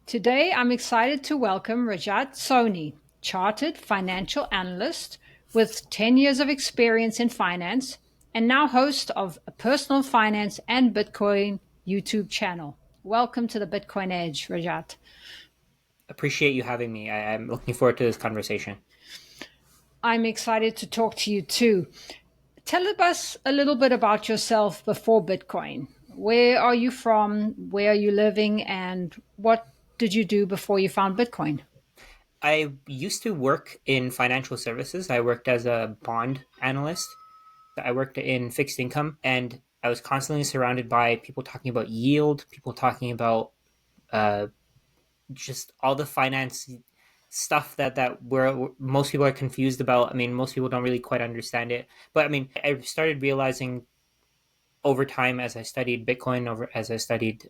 Today, I'm excited to welcome Rajat Soni, chartered financial analyst with 10 years of experience in finance and now host of a personal finance and Bitcoin YouTube channel. Welcome to the Bitcoin Edge, Rajat. Appreciate you having me. I'm looking forward to this conversation. I'm excited to talk to you too. Tell us a little bit about yourself before Bitcoin. Where are you from? Where are you living? And what did you do before you found Bitcoin? I used to work in financial services. I worked as a bond analyst. I worked in fixed income, and I was constantly surrounded by people talking about yield, people talking about uh, just all the finance stuff that where most people are confused about. I mean, most people don't really quite understand it. But I mean, I started realizing over time as I studied Bitcoin, over as I studied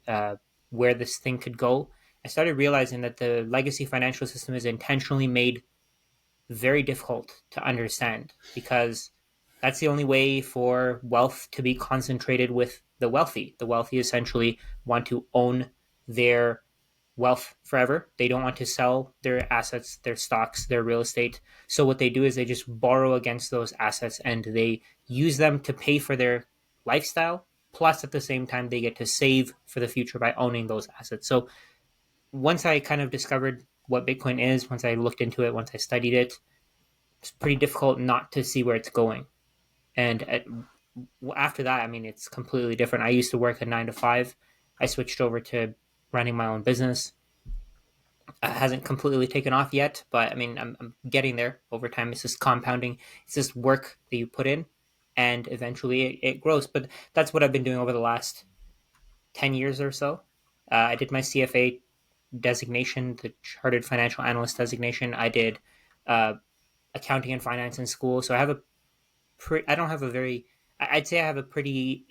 where this thing could go, I started realizing that the legacy financial system is intentionally made very difficult to understand because that's the only way for wealth to be concentrated with the wealthy. The wealthy essentially want to own their wealth forever. They don't want to sell their assets, their stocks, their real estate. So what they do is they just borrow against those assets and they use them to pay for their lifestyle. Plus, at the same time, they get to save for the future by owning those assets. So once I kind of discovered what Bitcoin is, once I looked into it, once I studied it, it's pretty difficult not to see where it's going. And after that, I mean, it's completely different. I used to work a 9 to 5. I switched over to running my own business. It hasn't completely taken off yet, but I mean, I'm getting there over time. It's just compounding. It's just work that you put in, and eventually it grows. But that's what I've been doing over the last 10 years or so. I did my CFA designation, the Chartered Financial Analyst designation. I did uh, accounting and finance in school. So I have I don't have a very, I'd say I have a pretty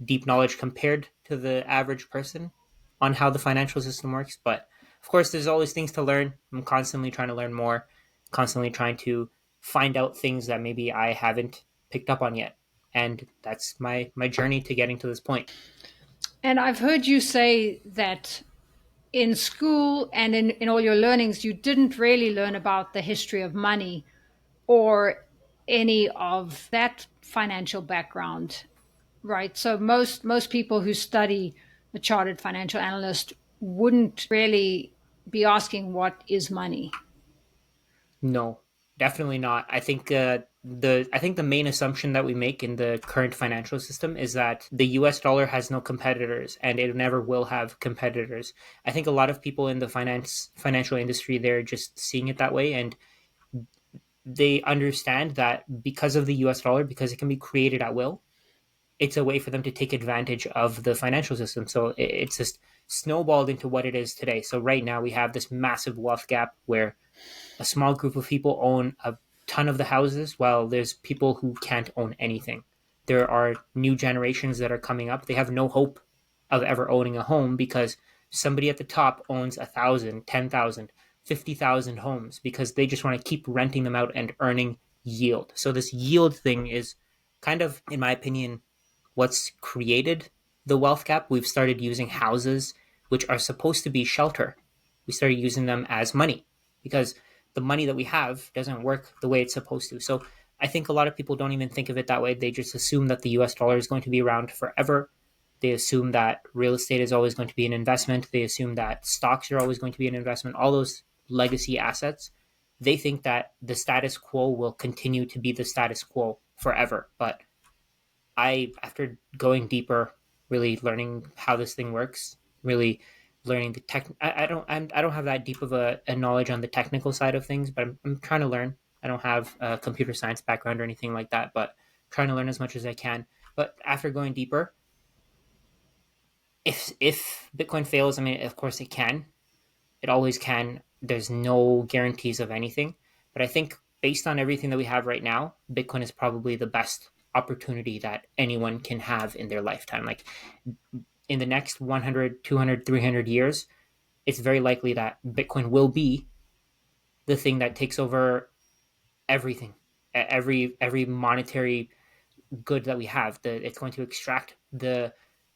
deep knowledge compared to the average person on how the financial system works. But of course, there's always things to learn. I'm constantly trying to learn more, constantly trying to find out things that maybe I haven't picked up on yet. And that's my journey to getting to this point. And I've heard you say that in school and in all your learnings, you didn't really learn about the history of money or any of that financial background, right? So most people who study a chartered financial analyst wouldn't really be asking what is money. No, definitely not. I think the main assumption that we make in the current financial system is that the US dollar has no competitors and it never will have competitors. I think a lot of people in the financial industry, they're just seeing it that way, and they understand that because of the US dollar, because it can be created at will, it's a way for them to take advantage of the financial system. So it's just snowballed into what it is today. So right now we have this massive wealth gap where a small group of people own a ton of the houses while there's people who can't own anything. There are new generations that are coming up. They have no hope of ever owning a home because somebody at the top owns 1,000, 10,000, 50,000 homes because they just want to keep renting them out and earning yield. So this yield thing is kind of, in my opinion, what's created the wealth gap. We've started using houses, which are supposed to be shelter. We started using them as money because the money that we have doesn't work the way it's supposed to. So I think a lot of people don't even think of it that way. They just assume that the US dollar is going to be around forever. They assume that real estate is always going to be an investment. They assume that stocks are always going to be an investment. All those legacy assets, they think that the status quo will continue to be the status quo forever. But after going deeper, really learning how this thing works, really learning the tech. I don't have that deep of a knowledge on the technical side of things, but I'm trying to learn. I don't have a computer science background or anything like that, but trying to learn as much as I can. But after going deeper, if Bitcoin fails, I mean, of course it can. It always can. There's no guarantees of anything, but I think based on everything that we have right now, Bitcoin is probably the best opportunity that anyone can have in their lifetime. Like in the next 100, 200, 300 years, it's very likely that Bitcoin will be the thing that takes over everything, every monetary good that we have. It's going to extract the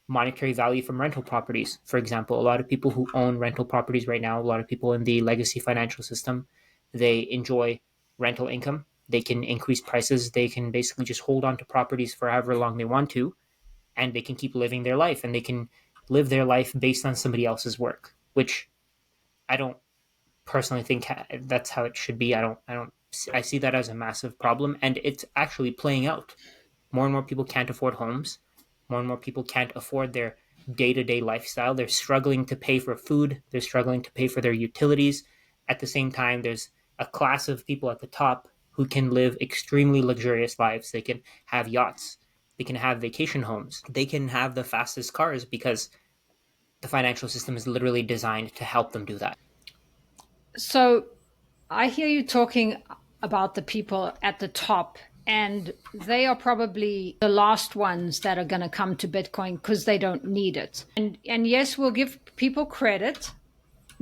monetary value from rental properties. For example, a lot of people who own rental properties right now, a lot of people in the legacy financial system, they enjoy rental income. They can increase prices. They can basically just hold on to properties for however long they want to, and they can keep living their life, and they can live their life based on somebody else's work, which I don't personally think that's how it should be. I see that as a massive problem, and it's actually playing out. More and more people can't afford homes. More and more people can't afford their day to day lifestyle. They're struggling to pay for food. They're struggling to pay for their utilities. At the same time, there's a class of people at the top who can live extremely luxurious lives. They can have yachts. They can have vacation homes. They can have the fastest cars because the financial system is literally designed to help them do that. So I hear you talking about the people at the top, and they are probably the last ones that are going to come to Bitcoin because they don't need it. And yes, we'll give people credit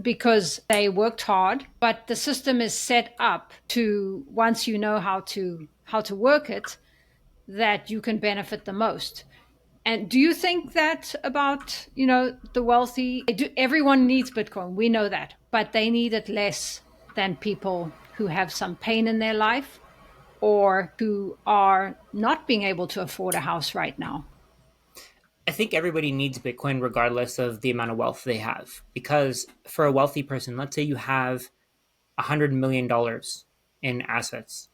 because they worked hard, but the system is set up to, once you know how to work it, that you can benefit the most. And do you think that about, the wealthy? Everyone needs Bitcoin. We know that, but they need it less than people who have some pain in their life or who are not being able to afford a house right now. I think everybody needs Bitcoin regardless of the amount of wealth they have. Because for a wealthy person, let's say you have $100 million in assets.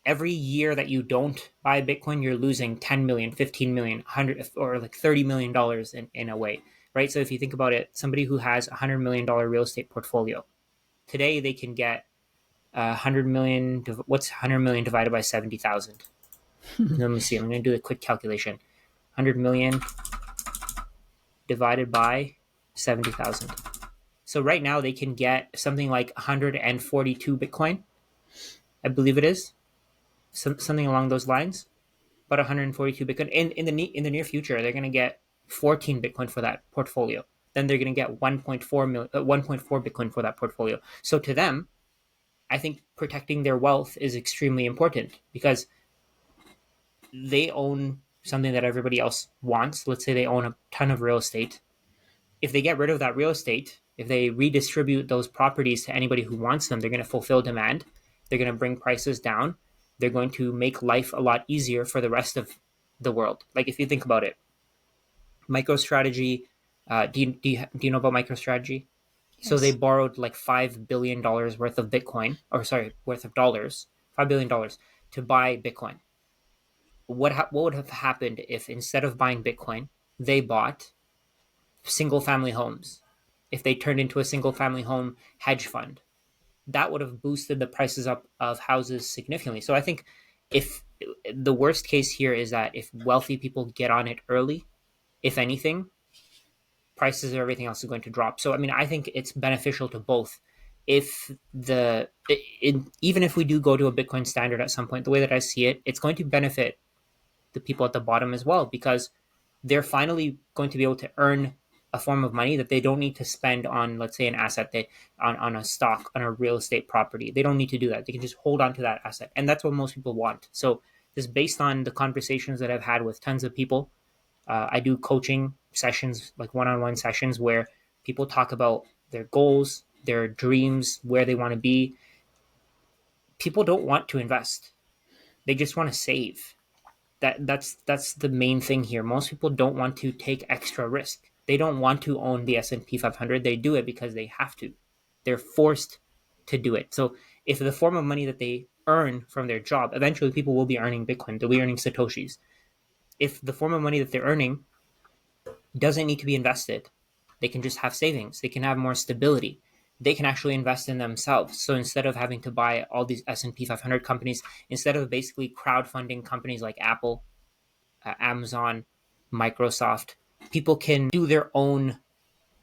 Every year that you don't buy Bitcoin, you're losing 10 million, 15 million, 100 or like $30 million in a way, right? So if you think about it, somebody who has $100 million real estate portfolio today, they can get 100 million. What's 100 million divided by 70,000? Let me see. I'm going to do a quick calculation. 100 million divided by 70,000. So right now they can get something like 142 Bitcoin, I believe it is, something along those lines. But 142 Bitcoin in the near future, they're going to get 14 Bitcoin for that portfolio. Then they're going to get 1.4 Bitcoin for that portfolio. So to them, I think protecting their wealth is extremely important because they own something that everybody else wants. Let's say they own a ton of real estate. If they get rid of that real estate, if they redistribute those properties to anybody who wants them, they're going to fulfill demand. They're going to bring prices down. They're going to make life a lot easier for the rest of the world. Like if you think about it, MicroStrategy. Do you know about MicroStrategy? So they Yes. borrowed like $5 billion worth of Bitcoin, or sorry, worth of dollars, $5 billion to buy Bitcoin. What would have happened if instead of buying Bitcoin, they bought single family homes? If they turned into a single family home hedge fund, that would have boosted the prices up of houses significantly. So I think if the worst case here is that if wealthy people get on it early, if anything, prices of everything else is going to drop. So I mean, I think it's beneficial to both. If even if we do go to a Bitcoin standard at some point, the way that I see it, it's going to benefit the people at the bottom as well because they're finally going to be able to earn a form of money that they don't need to spend on, let's say, an asset, on a stock, on a real estate property. They don't need to do that. They can just hold on to that asset, and that's what most people want. So just based on the conversations that I've had with tons of people, I do coaching sessions, like one-on-one sessions, where people talk about their goals, their dreams, where they want to be. People don't want to invest; they just want to save. That's the main thing here. Most people don't want to take extra risk. They don't want to own the S&P 500. They do it because they have to. They're forced to do it. So if the form of money that they earn from their job, eventually people will be earning Bitcoin. They'll be earning Satoshis. If the form of money that they're earning doesn't need to be invested, they can just have savings. They can have more stability. They can actually invest in themselves. So instead of having to buy all these S&P 500 companies, instead of basically crowdfunding companies like Apple, Amazon, Microsoft, people can do their own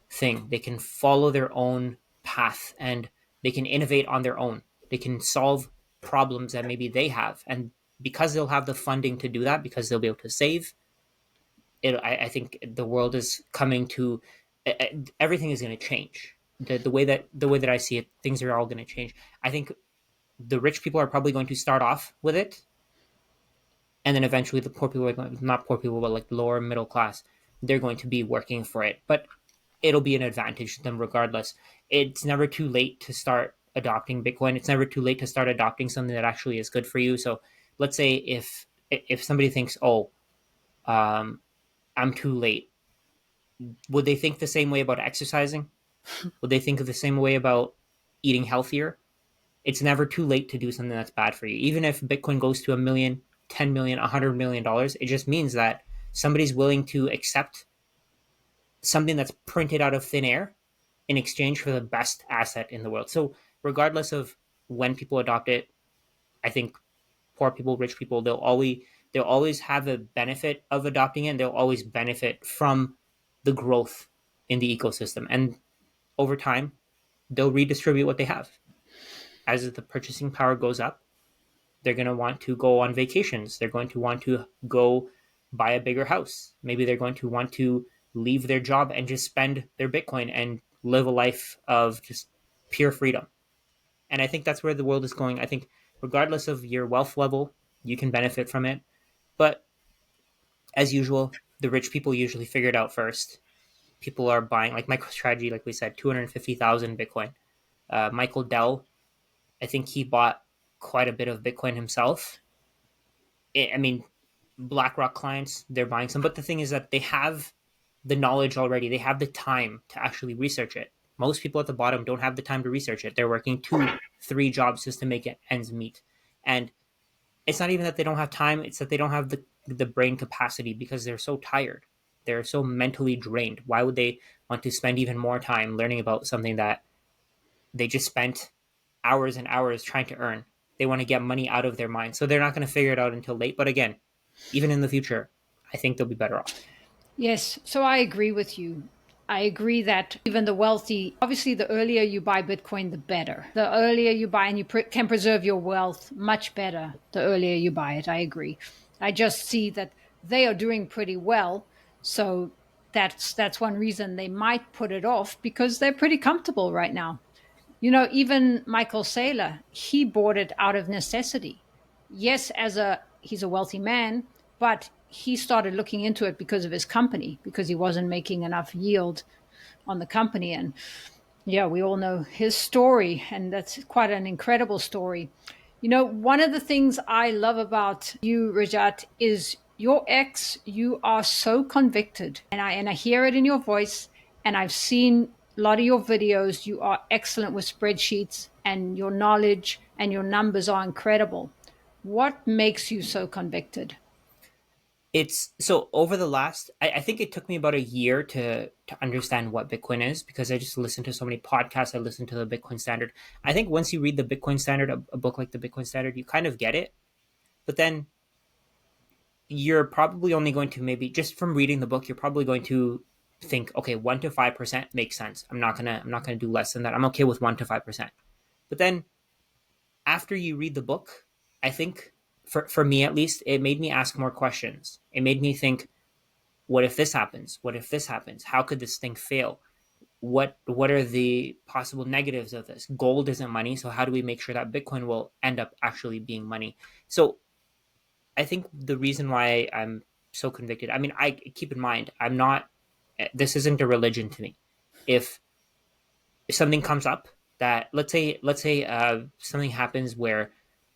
thing. They can follow their own path and they can innovate on their own. They can solve problems that maybe they have. And because they'll have the funding to do that, because they'll be able to save, I think the world is coming to everything is going to change. The way that I see it, things are all going to change. I think the rich people are probably going to start off with it, and then eventually the poor people are going, not poor people, but like lower middle class, they're going to be working for it. But it'll be an advantage to them regardless. It's never too late to start adopting Bitcoin. It's never too late to start adopting something that actually is good for you. So let's say if somebody thinks, oh, um, I'm too late, would they think the same way about exercising? Would they think of the same way about eating healthier? It's never too late to do something that's bad for you. Even if Bitcoin goes to a million, 10 million, $100 million, it just means that somebody's willing to accept something that's printed out of thin air in exchange for the best asset in the world. So regardless of when people adopt it, I think poor people, rich people, they'll always have a benefit of adopting it. And they'll always benefit from the growth in the ecosystem, and over time, they'll redistribute what they have. As the purchasing power goes up, they're going to want to go on vacations. They're going to want to go buy a bigger house. Maybe they're going to want to leave their job and just spend their Bitcoin and live a life of just pure freedom. And I think that's where the world is going. I think, regardless of your wealth level, you can benefit from it. But as usual, the rich people usually figure it out first. People are buying, like MicroStrategy, like we said, 250,000 Bitcoin. Michael Dell, I think he bought quite a bit of Bitcoin himself. I mean, BlackRock clients, they're buying some. But the thing is that they have the knowledge already. They have the time to actually research it. Most people at the bottom don't have the time to research it. They're working two, three jobs just to make it ends meet. And it's not even that they don't have time, it's that they don't have the brain capacity because they're so tired. They're so mentally drained. Why would they want to spend even more time learning about something that they just spent hours and hours trying to earn? They want to get money out of their mind. So they're not going to figure it out until late. But again, even in the future, I think they'll be better off. Yes, so I agree with you. I agree that even the wealthy, obviously, the earlier you buy Bitcoin, the better. The earlier you buy and you can preserve your wealth much better the earlier you buy it. I agree. I just see that they are doing pretty well. So that's one reason they might put it off because they're pretty comfortable right now. Even Michael Saylor, he bought it out of necessity. Yes, he's a wealthy man, but he started looking into it because of his company, because he wasn't making enough yield on the company. And yeah, we all know his story, and that's quite an incredible story. One of the things I love about you, Rajat, is your ex. You are so convicted, and I hear it in your voice, and I've seen a lot of your videos. You are excellent with spreadsheets, and your knowledge and your numbers are incredible. What makes you so convicted? It's so over the last, I think it took me about a year to understand what Bitcoin is, because I just listened to so many podcasts. I listened to the Bitcoin Standard. I think once you read the Bitcoin Standard, a book like the Bitcoin Standard, you kind of get it. But then you're probably only going to, maybe just from reading the book, you're probably going to think, okay, 1 to 5% makes sense. I'm not gonna do less than that. I'm okay with 1 to 5%. But then after you read the book, I think, for me at least, it made me ask more questions. It made me think, what if this happens? What if this happens? How could this thing fail? What are the possible negatives of this? Gold isn't money, so how do we make sure that Bitcoin will end up actually being money? So I think the reason why I'm so convicted, I mean, I keep in mind, I'm not, this isn't a religion to me. If something comes up that, let's say something happens where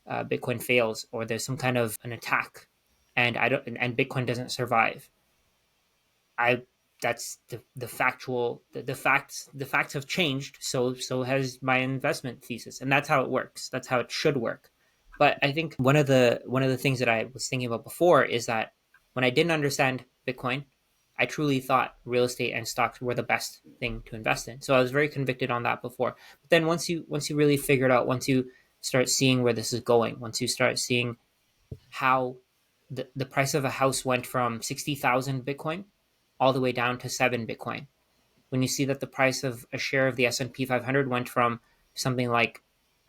Bitcoin fails, or there's some kind of an attack, and I don't, and Bitcoin doesn't survive, I that's the facts have changed, so has my investment thesis, and that's how it works. That's how it should work. But I think one of the things that I was thinking about before is that when I didn't understand Bitcoin, I truly thought real estate and stocks were the best thing to invest in. So I was very convicted on that before. But then once you really figure it out, once you start seeing where this is going, once you start seeing how the price of a house went from 60,000 Bitcoin all the way down to 7 Bitcoin. When you see that the price of a share of the S&P 500 went from something like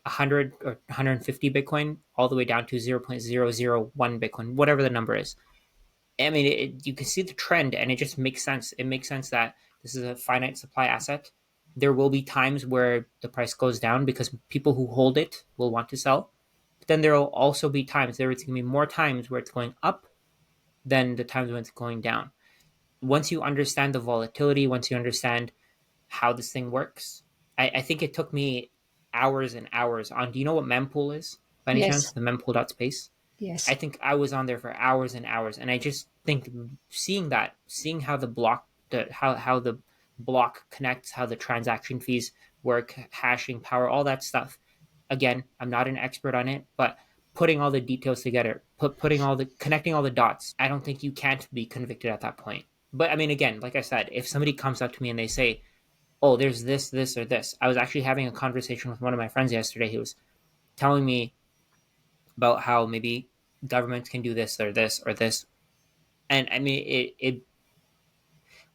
100 or 150 Bitcoin all the way down to 0.001 Bitcoin, whatever the number is. I mean, you can see the trend, and it just makes sense. It makes sense that this is a finite supply asset. There will be times where the price goes down because people who hold it will want to sell. But then there will also be times, there is going to be more times where it's going up than the times when it's going down. once you understand the volatility, once you understand how this thing works, I think it took me hours and hours on. Do you know what mempool is by any chance? Yes. The mempool.space? I Yes. think I was on there for hours and hours, and I just think seeing that, seeing how how the block connects, how the transaction fees work, hashing power, all that stuff. Again, I'm not an expert on it, but putting all the details together, putting all the connecting all the dots, I don't think you can't be convicted at that point. But I mean, again, like I said, if somebody comes up to me and they say, "Oh, there's this, or this," I was actually having a conversation with one of my friends yesterday. He was telling me about how maybe governments can do this or this or this. And I mean, it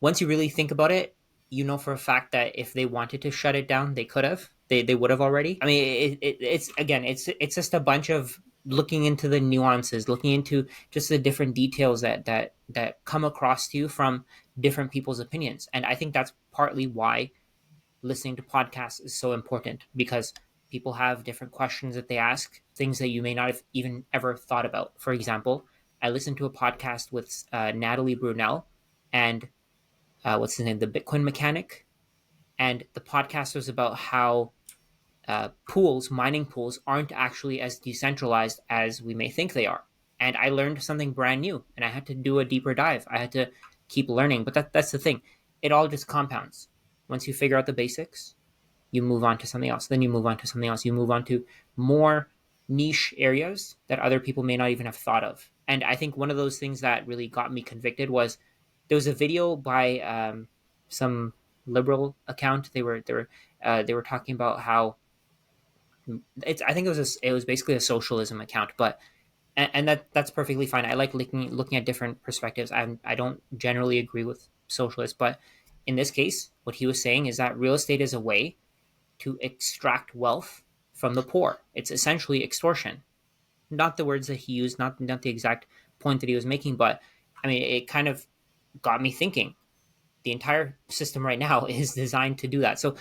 once you really think about it, you know for a fact that if they wanted to shut it down, they could have. They would have already. I mean, it's again, it's just a bunch of looking into the nuances, looking into just the different details that come across to you from different people's opinions. And I think that's partly why listening to podcasts is so important, because people have different questions that they ask, things that you may not have even ever thought about. For example, I listened to a podcast with Natalie Brunell and what's his name, the Bitcoin mechanic, and the podcast was about how mining pools, aren't actually as decentralized as we may think they are. And I learned something brand new, and I had to do a deeper dive. I had to keep learning, but that's the thing. It all just compounds. Once you figure out the basics, you move on to something else. Then you move on to something else. You move on to more niche areas that other people may not even have thought of. And I think one of those things that really got me convicted was there was a video by some liberal account. They were talking about how it's. I think it was basically a socialism account, but and that's perfectly fine. I like looking at different perspectives. I don't generally agree with socialists, but in this case, what he was saying is that real estate is a way to extract wealth from the poor. It's essentially extortion. Not the words that he used, not the exact point that he was making, but I mean, it kind of got me thinking. The entire system right now is designed to do that. So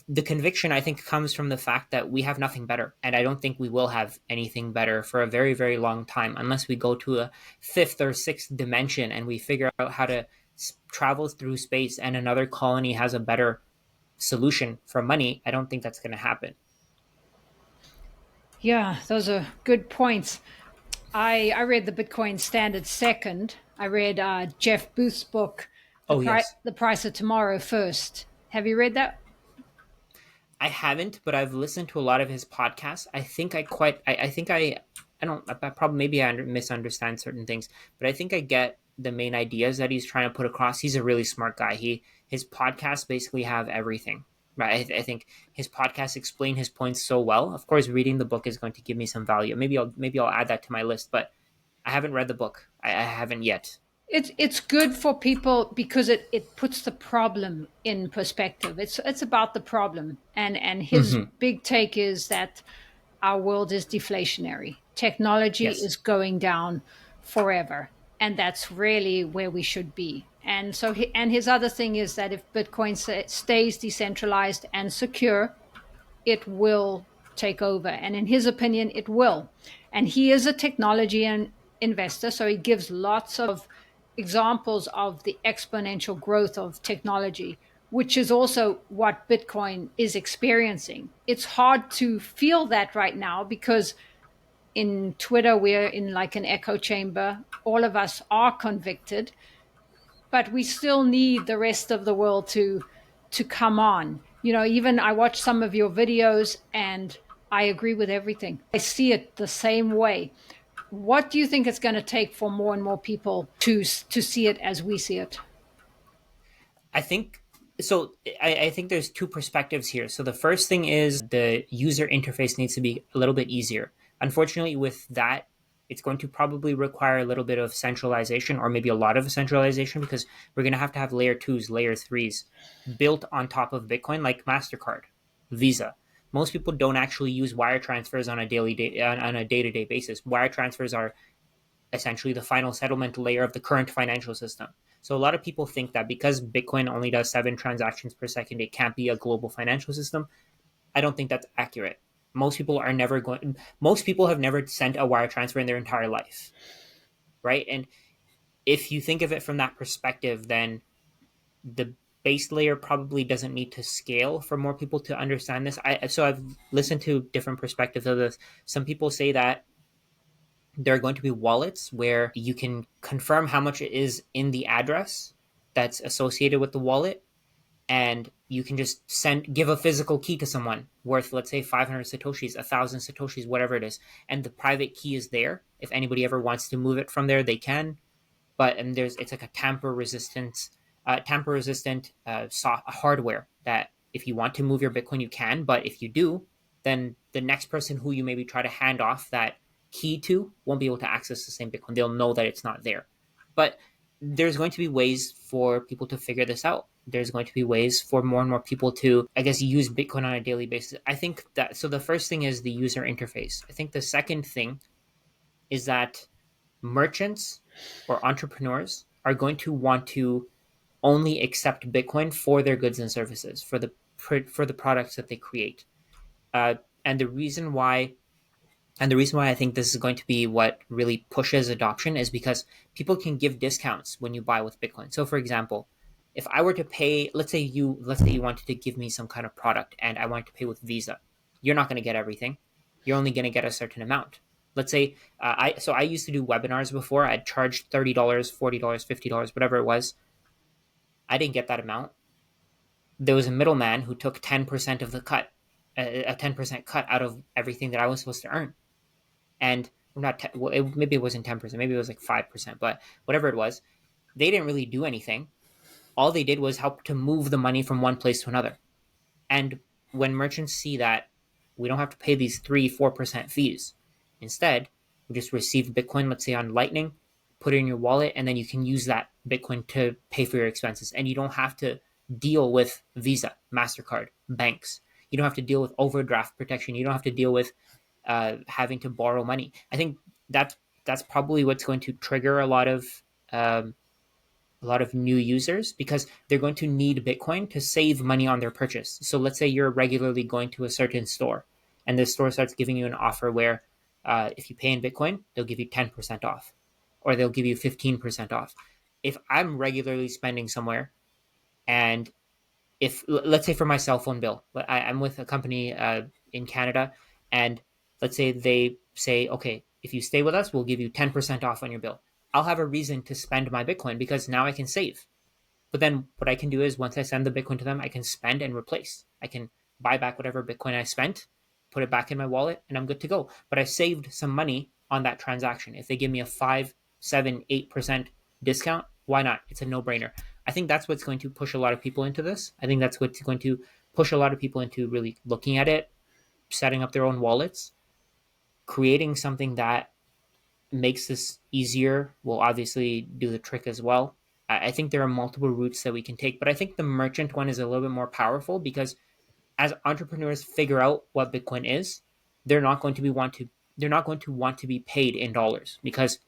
the conviction, I think, comes from the fact that we have nothing better, and I don't think we will have anything better for a very, very long time unless we go to a fifth or sixth dimension and we figure out how to travel through space and another colony has a better solution for money. I don't think that's going to happen. Yeah, those are good points. I read the Bitcoin Standard second. I read Jeff Booth's book, Oh yes, The Price of Tomorrow first. Have you read that? I haven't, but I've listened to a lot of his podcasts. I think I quite. I think I don't. I probably maybe I misunderstand certain things, but I think I get the main ideas that he's trying to put across. He's a really smart guy. His podcasts basically have everything. Right. I think his podcasts explain his points so well. Of course, reading the book is going to give me some value. Maybe I'll add that to my list, but I haven't read the book. I haven't yet. It's good for people because it puts the problem in perspective. It's about the problem, and his Mm-hmm. big take is that our world is deflationary. Technology Yes. is going down forever, and that's really where we should be. And so, and his other thing is that if Bitcoin stays decentralized and secure, it will take over. And in his opinion, it will. And he is a technology investor, so he gives lots of examples of the exponential growth of technology, which is also what Bitcoin is experiencing. It's hard to feel that right now because in Twitter, we're in like an echo chamber. All of us are convicted, but we still need the rest of the world to come on. You know, even I watch some of your videos and I agree with everything. I see it the same way. What do you think it's going to take for more and more people to see it as we see it? I think so. I think there's two perspectives here. So the first thing is the user interface needs to be a little bit easier. Unfortunately, with that, it's going to probably require a little bit of centralization, or maybe a lot of centralization, because we're going to have layer twos, layer threes built on top of Bitcoin, like Mastercard, Visa. Most people don't actually use wire transfers on a on a day to day basis. Wire transfers are essentially the final settlement layer of the current financial system. So a lot of people think that because Bitcoin only does 7 transactions per second, it can't be a global financial system. I don't think that's accurate. Most people have never sent a wire transfer in their entire life, right? And if you think of it from that perspective, then the base layer probably doesn't need to scale for more people to understand this. I've listened to different perspectives of this. Some people say that there are going to be wallets where you can confirm how much it is in the address that's associated with the wallet, and you can just give a physical key to someone worth, let's say, 500 satoshis, 1,000 satoshis, whatever it is, and the private key is there. If anybody ever wants to move it from there, they can. But and there's it's like a tamper resistant soft hardware that if you want to move your Bitcoin, you can. But if you do, then the next person who you maybe try to hand off that key to won't be able to access the same Bitcoin. They'll know that it's not there. But there's going to be ways for people to figure this out. There's going to be ways for more and more people to, I guess, use Bitcoin on a daily basis. I think that so the first thing is the user interface. I think the second thing is that merchants or entrepreneurs are going to want to only accept Bitcoin for their goods and services, for the products that they create. Uh, and the reason why and the reason why I think this is going to be what really pushes adoption is because people can give discounts when you buy with Bitcoin. So, for example, if I were to pay, let's say you wanted to give me some kind of product and I wanted to pay with Visa, you're not going to get everything. You're only going to get a certain amount. Let's say I used to do webinars before. I'd charge $30, $40, $50, whatever it was. I didn't get that amount. There was a middleman who took 10% of the cut, a 10% cut out of everything that I was supposed to earn. And not well, maybe it wasn't 10%, maybe it was like 5%, but whatever it was, they didn't really do anything. All they did was help to move the money from one place to another. And when merchants see that we don't have to pay these 3-4% fees, instead we just receive Bitcoin, let's say on Lightning, put it in your wallet, and then you can use that Bitcoin to pay for your expenses, and you don't have to deal with Visa, MasterCard, banks. You don't have to deal with overdraft protection. You don't have to deal with having to borrow money. I think that's that's probably what's going to trigger um, a lot of new users because they're going to need Bitcoin to save money on their purchase. So let's say you're regularly going to a certain store, and the store starts giving you an offer where if you pay in Bitcoin, they'll give you 10% off, or they'll give you 15% off. If I'm regularly spending somewhere and if let's say for my cell phone bill, I'm with a company in Canada, and let's say they say, okay, if you stay with us, we'll give you 10% off on your bill. I'll have a reason to spend my Bitcoin because now I can save. But then what I can do is once I send the Bitcoin to them, I can spend and replace. I can buy back whatever Bitcoin I spent, put it back in my wallet, and I'm good to go. But I saved some money on that transaction. If they give me a 5, 7, 8% discount, why not? It's a no brainer. I think that's what's going to push a lot of people into this. I think that's what's going to push a lot of people into really looking at it, setting up their own wallets, creating something that makes this easier will obviously do the trick as well. I think there are multiple routes that we can take, but I think the merchant one is a little bit more powerful because as entrepreneurs figure out what Bitcoin is, they're not going to be want to they're not going to want to be paid in dollars because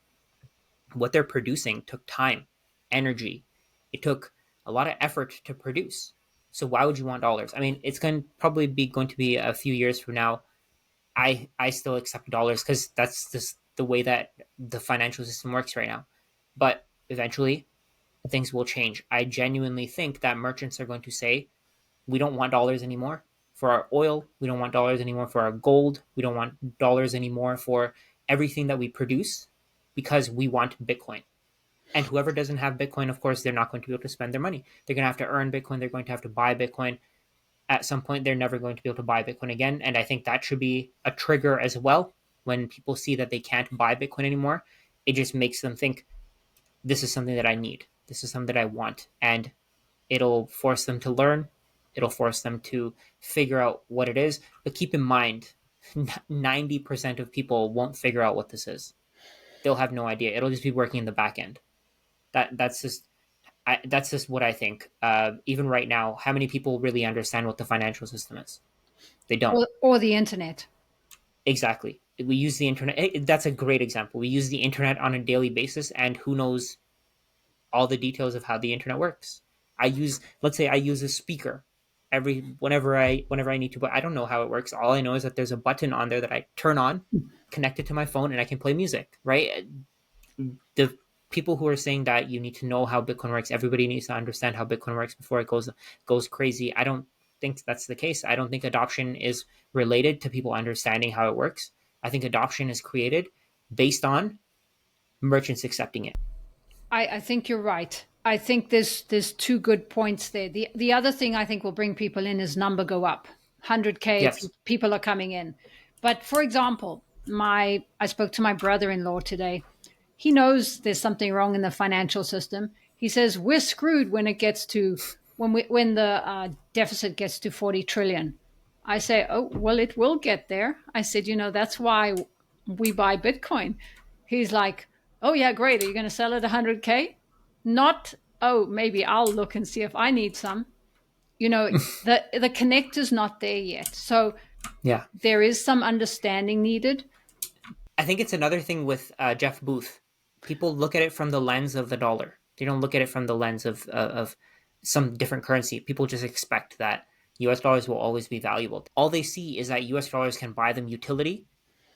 what they're producing took time, energy. It took a lot of effort to produce. So why would you want dollars? I mean, it's going to be a few years from now. I still accept dollars because that's just the way that the financial system works right now. But eventually, things will change. I genuinely think that merchants are going to say, we don't want dollars anymore for our oil. We don't want dollars anymore for our gold. We don't want dollars anymore for everything that we produce because we want Bitcoin. And whoever doesn't have Bitcoin, of course, they're not going to be able to spend their money. They're going to have to earn Bitcoin. They're going to have to buy Bitcoin. At some point, they're never going to be able to buy Bitcoin again. And I think that should be a trigger as well. When people see that they can't buy Bitcoin anymore, it just makes them think, this is something that I need. This is something that I want. And it'll force them to learn. It'll force them to figure out what it is. But keep in mind, 90% of people won't figure out what this is. They'll have no idea. It'll just be working in the back end. That's just what I think. Even right now, how many people really understand what the financial system is? They don't. or the internet. Exactly. We use the internet. That's a great example. We use the internet on a daily basis, and who knows all the details of how the internet works? Let's say, I use a speaker every whenever I need to, but I don't know how it works. All I know is that there's a button on there that I turn on, connect it to my phone, and I can play music. Right? The people who are saying that you need to know how Bitcoin works, everybody needs to understand how Bitcoin works before it goes crazy. I don't think that's the case. I don't think adoption is related to people understanding how it works. I think adoption is created based on merchants accepting it. I think you're right. I think there's two good points there. The other thing I think will bring people in is number go up. 100K Yes. people are coming in. But for example, my I spoke to my brother-in-law today. He knows there's something wrong in the financial system. He says we're screwed when it gets to when the deficit gets to 40 trillion. I say, oh well, it will get there. I said, that's why we buy Bitcoin. He's like, oh yeah, great. Are you going to sell it 100K? Not, oh, maybe I'll look and see if I need some. You know, the connector's not there yet. So Yeah. there is some understanding needed. I think it's another thing with Jeff Booth. People look at it from the lens of the dollar. They don't look at it from the lens of some different currency. People just expect that U.S. dollars will always be valuable. All they see is that U.S. dollars can buy them utility,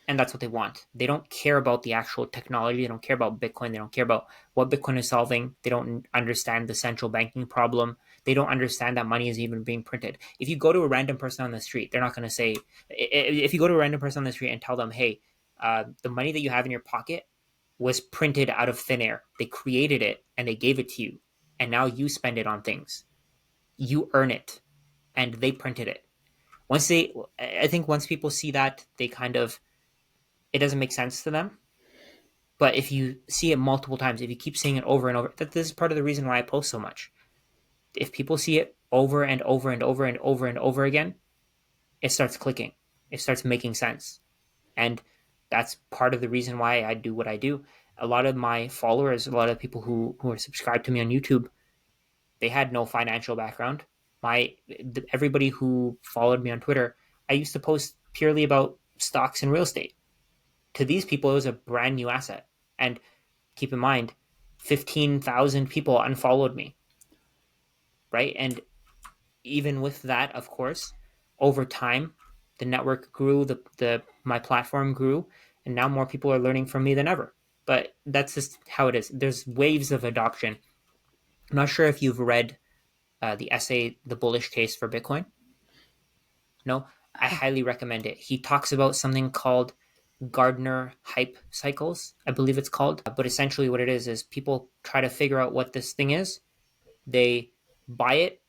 and that's what they want. They don't care about the actual technology. They don't care about Bitcoin. They don't care about what Bitcoin is solving. They don't understand the central banking problem. They don't understand that money is even being printed. If you go to a random person on the street, they're not going to say, if you go to a random person on the street and tell them, hey, the money that you have in your pocket was printed out of thin air. They created it and they gave it to you. And now you spend it on things. You earn it and they printed it. I think once people see that, they kind of, it doesn't make sense to them. But if you see it multiple times, if you keep seeing it over and over, that this is part of the reason why I post so much. If people see it over and over and over and over and over again, it starts clicking. It starts making sense. And that's part of the reason why I do what I do. A lot of my followers, a lot of people who are subscribed to me on YouTube, they had no financial background. Everybody who followed me on Twitter, I used to post purely about stocks and real estate. To these people, it was a brand new asset. And keep in mind, 15,000 people unfollowed me, right? And even with that, of course, over time, the network grew, the my platform grew, and now more people are learning from me than ever. But that's just how it is. There's waves of adoption. I'm not sure if you've read the essay, The Bullish Case for Bitcoin. No, I highly recommend it. He talks about something called Gardner hype cycles, I believe it's called. But essentially, what it is people try to figure out what this thing is. They buy it,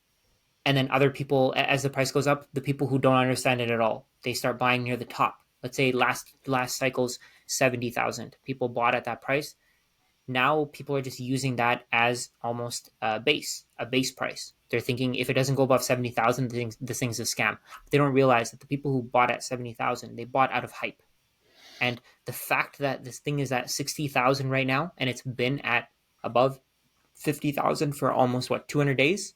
and then other people, as the price goes up, the people who don't understand it at all, they start buying near the top. Let's say last cycle's 70,000 people bought at that price. Now people are just using that as almost a base price. They're thinking if it doesn't go above 70,000, this thing's a scam. They don't realize that the people who bought at 70,000, they bought out of hype. And the fact that this thing is at 60,000 right now, and it's been at above 50,000 for almost 200 days,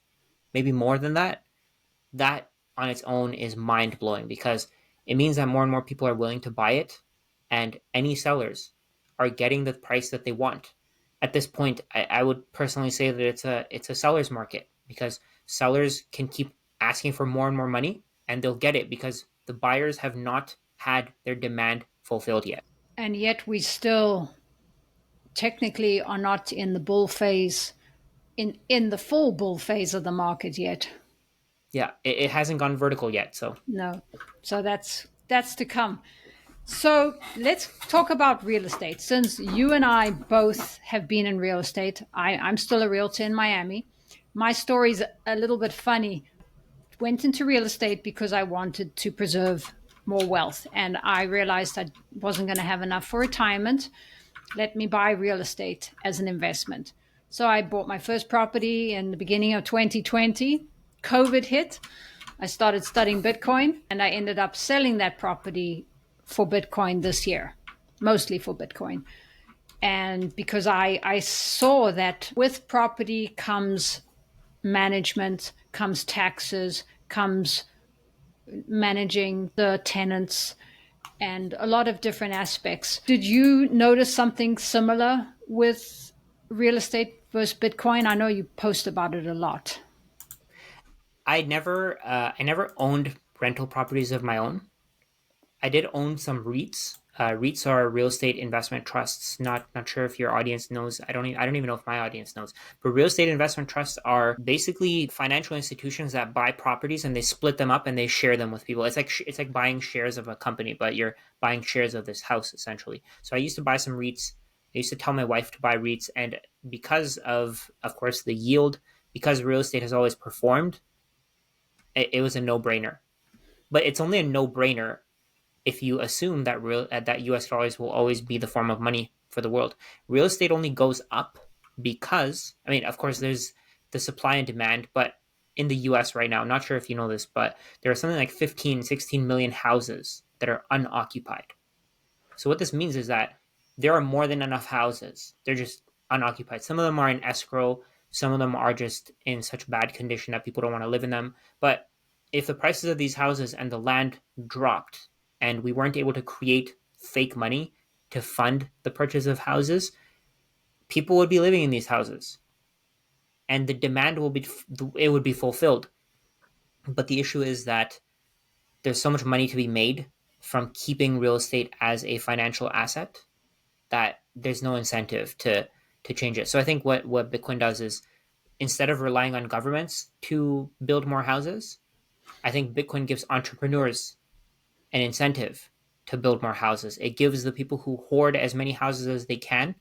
maybe more than that, that on its own is mind blowing because it means that more and more people are willing to buy it, and any sellers are getting the price that they want. At this point, I would personally say that it's a seller's market because sellers can keep asking for more and more money, and they'll get it because the buyers have not had their demand fulfilled yet. And yet we still technically are not in the bull phase, in the full bull phase of the market yet. Yeah, it hasn't gone vertical yet, so No. So that's to come. So let's talk about real estate. Since you and I both have been in real estate, I'm still a realtor in Miami. My story's a little bit funny. Went into real estate because I wanted to preserve more wealth. And I realized I wasn't going to have enough for retirement. Let me buy real estate as an investment. So I bought my first property in the beginning of 2020. COVID hit. I started studying Bitcoin and I ended up selling that property for Bitcoin this year, mostly for Bitcoin. And because I saw that with property comes management, comes taxes, comes managing the tenants, and a lot of different aspects. Did you notice something similar with real estate versus Bitcoin? I know you post about it a lot. I never owned rental properties of my own. I did own some REITs, REITs are real estate investment trusts. Not sure if your audience knows. I don't even know if my audience knows. But real estate investment trusts are basically financial institutions that buy properties and they split them up and they share them with people. It's like buying shares of a company, but you're buying shares of this house essentially. So I used to buy some REITs. I used to tell my wife to buy REITs, and because of course, the yield, because real estate has always performed, it was a no brainer. But it's only a no brainer if you assume that US dollars will always be the form of money for the world. Real estate only goes up because, I mean, of course, there's the supply and demand, but in the US right now, I'm not sure if you know this, but there are something like 15, 16 million houses that are unoccupied. So what this means is that there are more than enough houses. They're just unoccupied. Some of them are in escrow. Some of them are just in such bad condition that people don't want to live in them. But if the prices of these houses and the land dropped and we weren't able to create fake money to fund the purchase of houses, people would be living in these houses and the demand will be it would be fulfilled. But the issue is that there's so much money to be made from keeping real estate as a financial asset that there's no incentive to change it. So I think what Bitcoin does is, instead of relying on governments to build more houses, I think Bitcoin gives entrepreneurs an incentive to build more houses. It gives the people who hoard as many houses as they can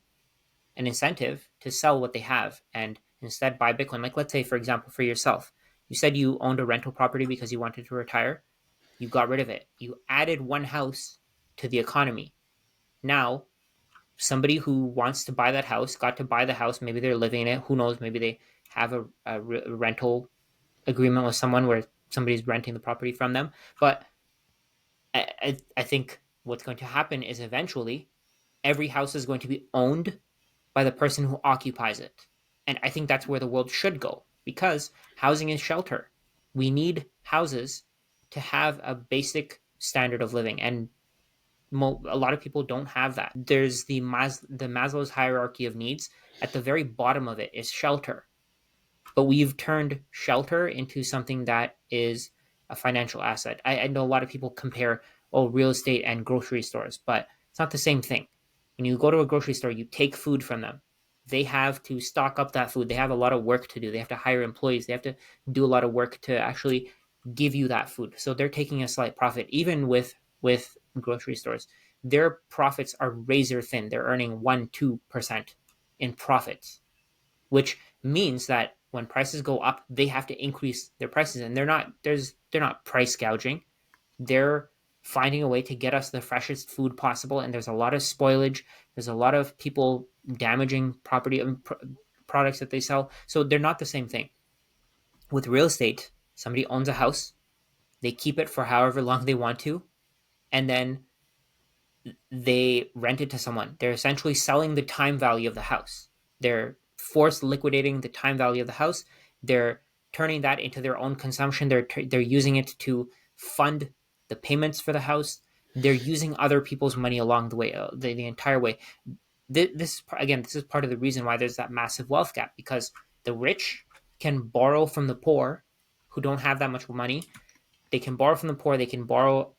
an incentive to sell what they have and instead buy Bitcoin. Like, let's say, for example, for yourself, you said you owned a rental property because you wanted to retire. You got rid of it. You added one house to the economy. Now somebody who wants to buy that house got to buy the house. Maybe they're living in it. Who knows? Maybe they have a rental agreement with someone where somebody's renting the property from them. But I think what's going to happen is eventually every house is going to be owned by the person who occupies it. And I think that's where the world should go because housing is shelter. We need houses to have a basic standard of living. And a lot of people don't have that. There's the Maslow's hierarchy of needs. At the very bottom of it is shelter, but we've turned shelter into something that is a financial asset. I know a lot of people compare real estate and grocery stores, but it's not the same thing. When you go to a grocery store, you take food from them. They have to stock up that food. They have a lot of work to do. They have to hire employees. They have to do a lot of work to actually give you that food. So they're taking a slight profit, even with grocery stores. Their profits are razor thin. They're earning 1-2% in profits, which means that when prices go up, they have to increase their prices, and they're not price gouging. They're finding a way to get us the freshest food possible, and there's a lot of spoilage. There's a lot of people damaging property products that they sell. So they're not the same thing. With real estate, somebody owns a house, they keep it for however long they want to, and then they rent it to someone. They're essentially selling the time value of the house. They're forced liquidating the time value of the house. They're turning that into their own consumption. They're using it to fund the payments for the house. They're using other people's money along the way, the entire way. This is part of the reason why there's that massive wealth gap, because the rich can borrow from the poor who don't have that much money. They can borrow from the poor. They can borrow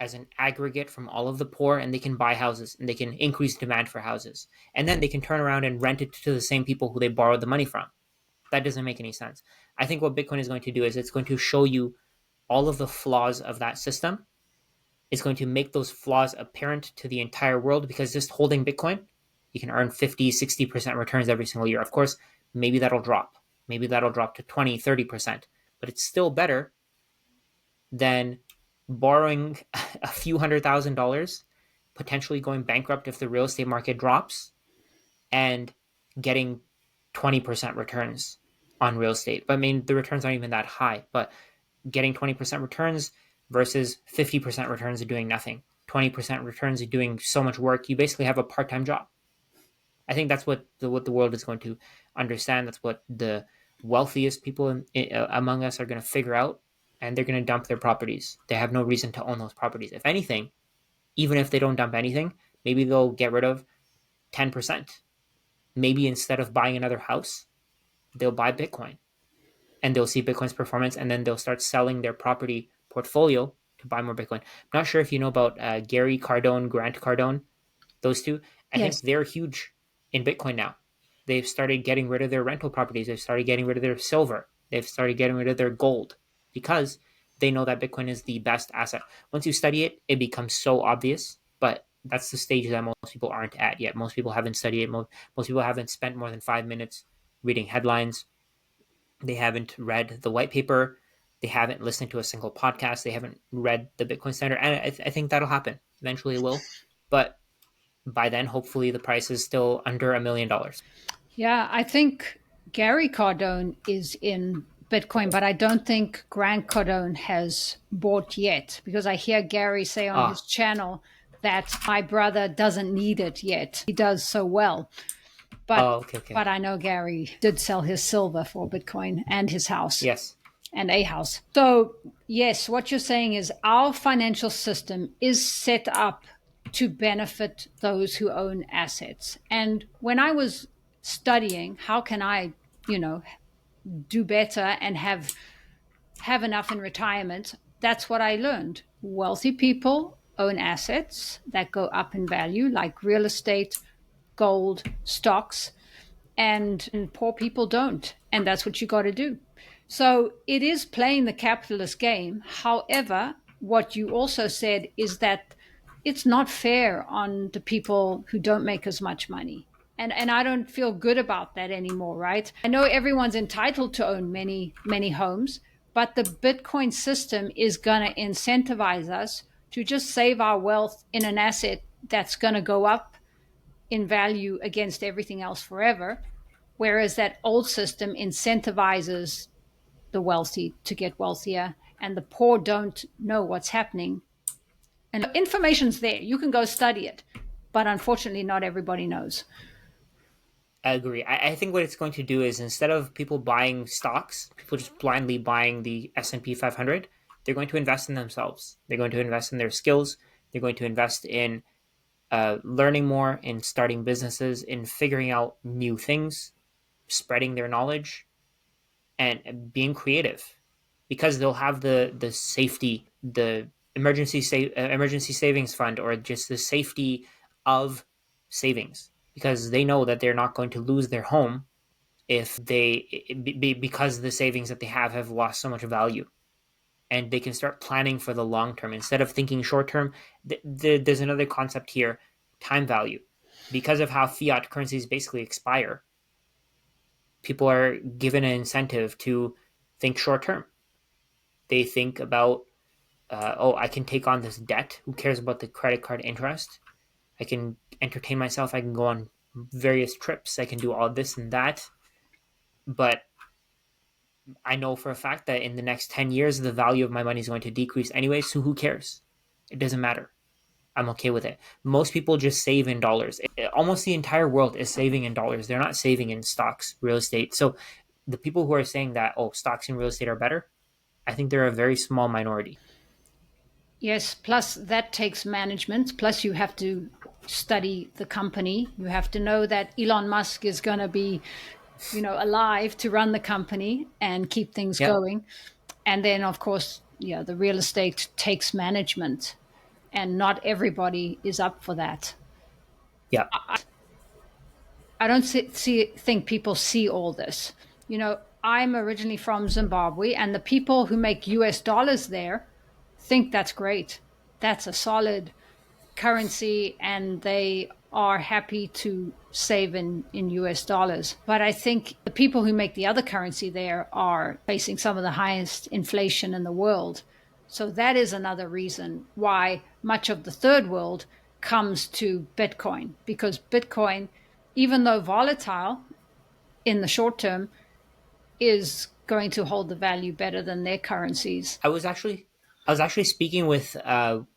as an aggregate from all of the poor, and they can buy houses and they can increase demand for houses. And then they can turn around and rent it to the same people who they borrowed the money from. That doesn't make any sense. I think what Bitcoin is going to do is it's going to show you all of the flaws of that system. It's going to make those flaws apparent to the entire world, because just holding Bitcoin, you can earn 50, 60% returns every single year. Of course, maybe that'll drop. Maybe that'll drop to 20, 30%, but it's still better than borrowing a few $100,000, potentially going bankrupt if the real estate market drops, and getting 20% returns on real estate. But I mean, the returns aren't even that high, but getting 20% returns versus 50% returns of doing nothing. 20% returns of doing so much work, you basically have a part-time job. I think that's what the world is going to understand. That's what the wealthiest people among us are going to figure out, and they're going to dump their properties. They have no reason to own those properties. If anything, even if they don't dump anything, maybe they'll get rid of 10%. Maybe instead of buying another house, they'll buy Bitcoin, and they'll see Bitcoin's performance, and then they'll start selling their property portfolio to buy more Bitcoin. I'm not sure if you know about Gary Cardone, Grant Cardone, those two. I think Yes. they're huge in Bitcoin now. They've started getting rid of their rental properties. They've started getting rid of their silver. They've started getting rid of their gold because they know that Bitcoin is the best asset. Once you study it, it becomes so obvious, but that's the stage that most people aren't at yet. Most people haven't studied it. Most people haven't spent more than 5 minutes reading headlines. They haven't read the white paper. They haven't listened to a single podcast. They haven't read the Bitcoin Standard. And I think that'll happen. Eventually it will. But by then, hopefully, the price is still under $1 million. Yeah, I think Gary Cardone is in Bitcoin, but I don't think Grant Cardone has bought yet because I hear Gary say on his Ah, channel that my brother doesn't need it yet. He does so well. But oh, okay, okay. but I know Gary did sell his silver for Bitcoin and his house Yes, and a house. So, yes, what you're saying is our financial system is set up to benefit those who own assets. And when I was studying, how can I, you know, do better and have enough in retirement? That's what I learned. Wealthy people own assets that go up in value, like real estate, gold, stocks, and poor people don't. And that's what you got to do. So it is playing the capitalist game. However, what you also said is that it's not fair on the people who don't make as much money. And I don't feel good about that anymore, right? I know everyone's entitled to own many homes, but the Bitcoin system is going to incentivize us to just save our wealth in an asset that's going to go up in value against everything else forever. Whereas that old system incentivizes the wealthy to get wealthier and the poor don't know what's happening. And information's there. You can go study it. But unfortunately, not everybody knows. I agree. I think what it's going to do is instead of people buying stocks, people just blindly buying the S&P 500, they're going to invest in themselves. They're going to invest in their skills. They're going to invest in learning more, in starting businesses, in figuring out new things, spreading their knowledge, and being creative, because they'll have the safety, the emergency savings fund, or just the safety of savings, because they know that they're not going to lose their home if because the savings that they have lost so much value, and they can start planning for the long term instead of thinking short term. There's another concept here: time value. Because of how fiat currencies basically expire, people are given an incentive to think short term. They think about, oh, I can take on this debt. Who cares about the credit card interest? I can entertain myself. I can go on various trips. I can do all this and that. But I know for a fact that in the next 10 years, the value of my money is going to decrease anyway. So who cares? It doesn't matter. I'm okay with it. Most people just save in dollars. Almost the entire world is saving in dollars. They're not saving in stocks, real estate. So the people who are saying that, oh, stocks and real estate are better, I think they're a very small minority. Yes, plus that takes management. Plus, you have to study the company. You have to know that Elon Musk is going to be, alive to run the company and keep things Yeah. going. And then, of course, yeah, the real estate takes management, and not everybody is up for that. Yeah. I don't think people see all this. I'm originally from Zimbabwe, and the people who make US dollars there think that's great. That's a solid currency, and they are happy to save in US dollars. But I think the people who make the other currency there are facing some of the highest inflation in the world. So that is another reason why much of the third world comes to Bitcoin, because Bitcoin, even though volatile in the short term, is going to hold the value better than their currencies. I was actually speaking with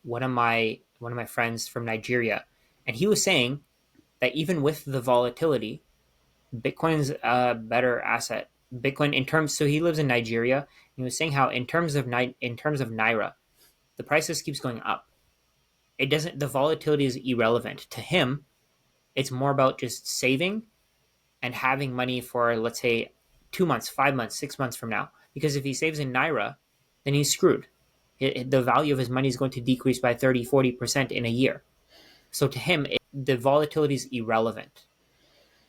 one of my friends from Nigeria, and he was saying that even with the volatility, Bitcoin's a better asset. Bitcoin in terms, so he lives in Nigeria, and he was saying how in terms of naira, the prices keeps going up. It doesn't. The volatility is irrelevant to him. It's more about just saving and having money for, let's say, 2 months, 5 months, 6 months from now. Because if he saves in naira, then he's screwed. The value of his money is going to decrease by 30, 40% in a year. So to him, the volatility is irrelevant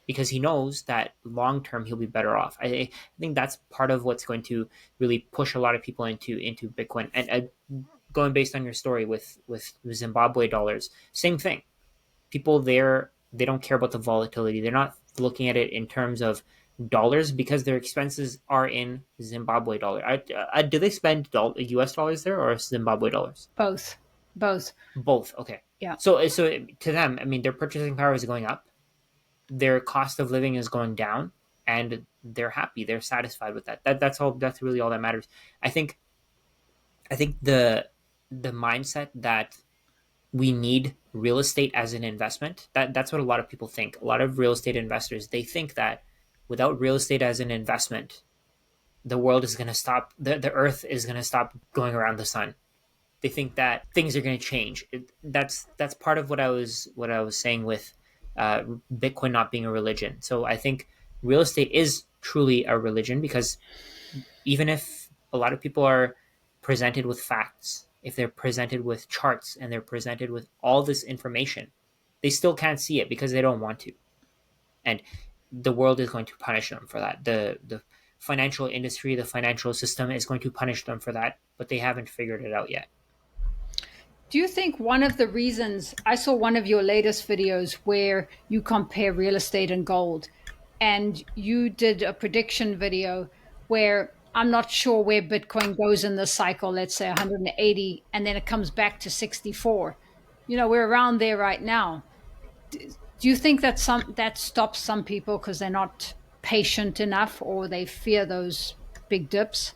because he knows that long term he'll be better off. I think that's part of what's going to really push a lot of people into Bitcoin. And going based on your story with Zimbabwe dollars, same thing. People there, they don't care about the volatility. They're not looking at it in terms of dollars because their expenses are in Zimbabwe dollar. Do they spend US dollars there or Zimbabwe dollars? Both, both. Both. Okay. Yeah. So to them, I mean, their purchasing power is going up, their cost of living is going down, and they're happy. They're satisfied with that. That's all. That's really all that matters. I think. I think the mindset that we need real estate as an investment. That's what a lot of people think. A lot of real estate investors, they think that without real estate as an investment, the world is going to stop. The earth is going to stop going around the sun. They think that things are going to change. That's part of what I was saying with Bitcoin not being a religion. So I think real estate is truly a religion because even if a lot of people are presented with facts, if they're presented with charts and they're presented with all this information, they still can't see it because they don't want to. And the world is going to punish them for that. The financial industry, the financial system is going to punish them for that, but they haven't figured it out yet. Do you think one of the reasons I saw one of your latest videos where you compare real estate and gold, and you did a prediction video where I'm not sure where Bitcoin goes in the cycle, let's say 180, and then it comes back to 64. We're around there right now. Do you think that that stops some people because they're not patient enough or they fear those big dips?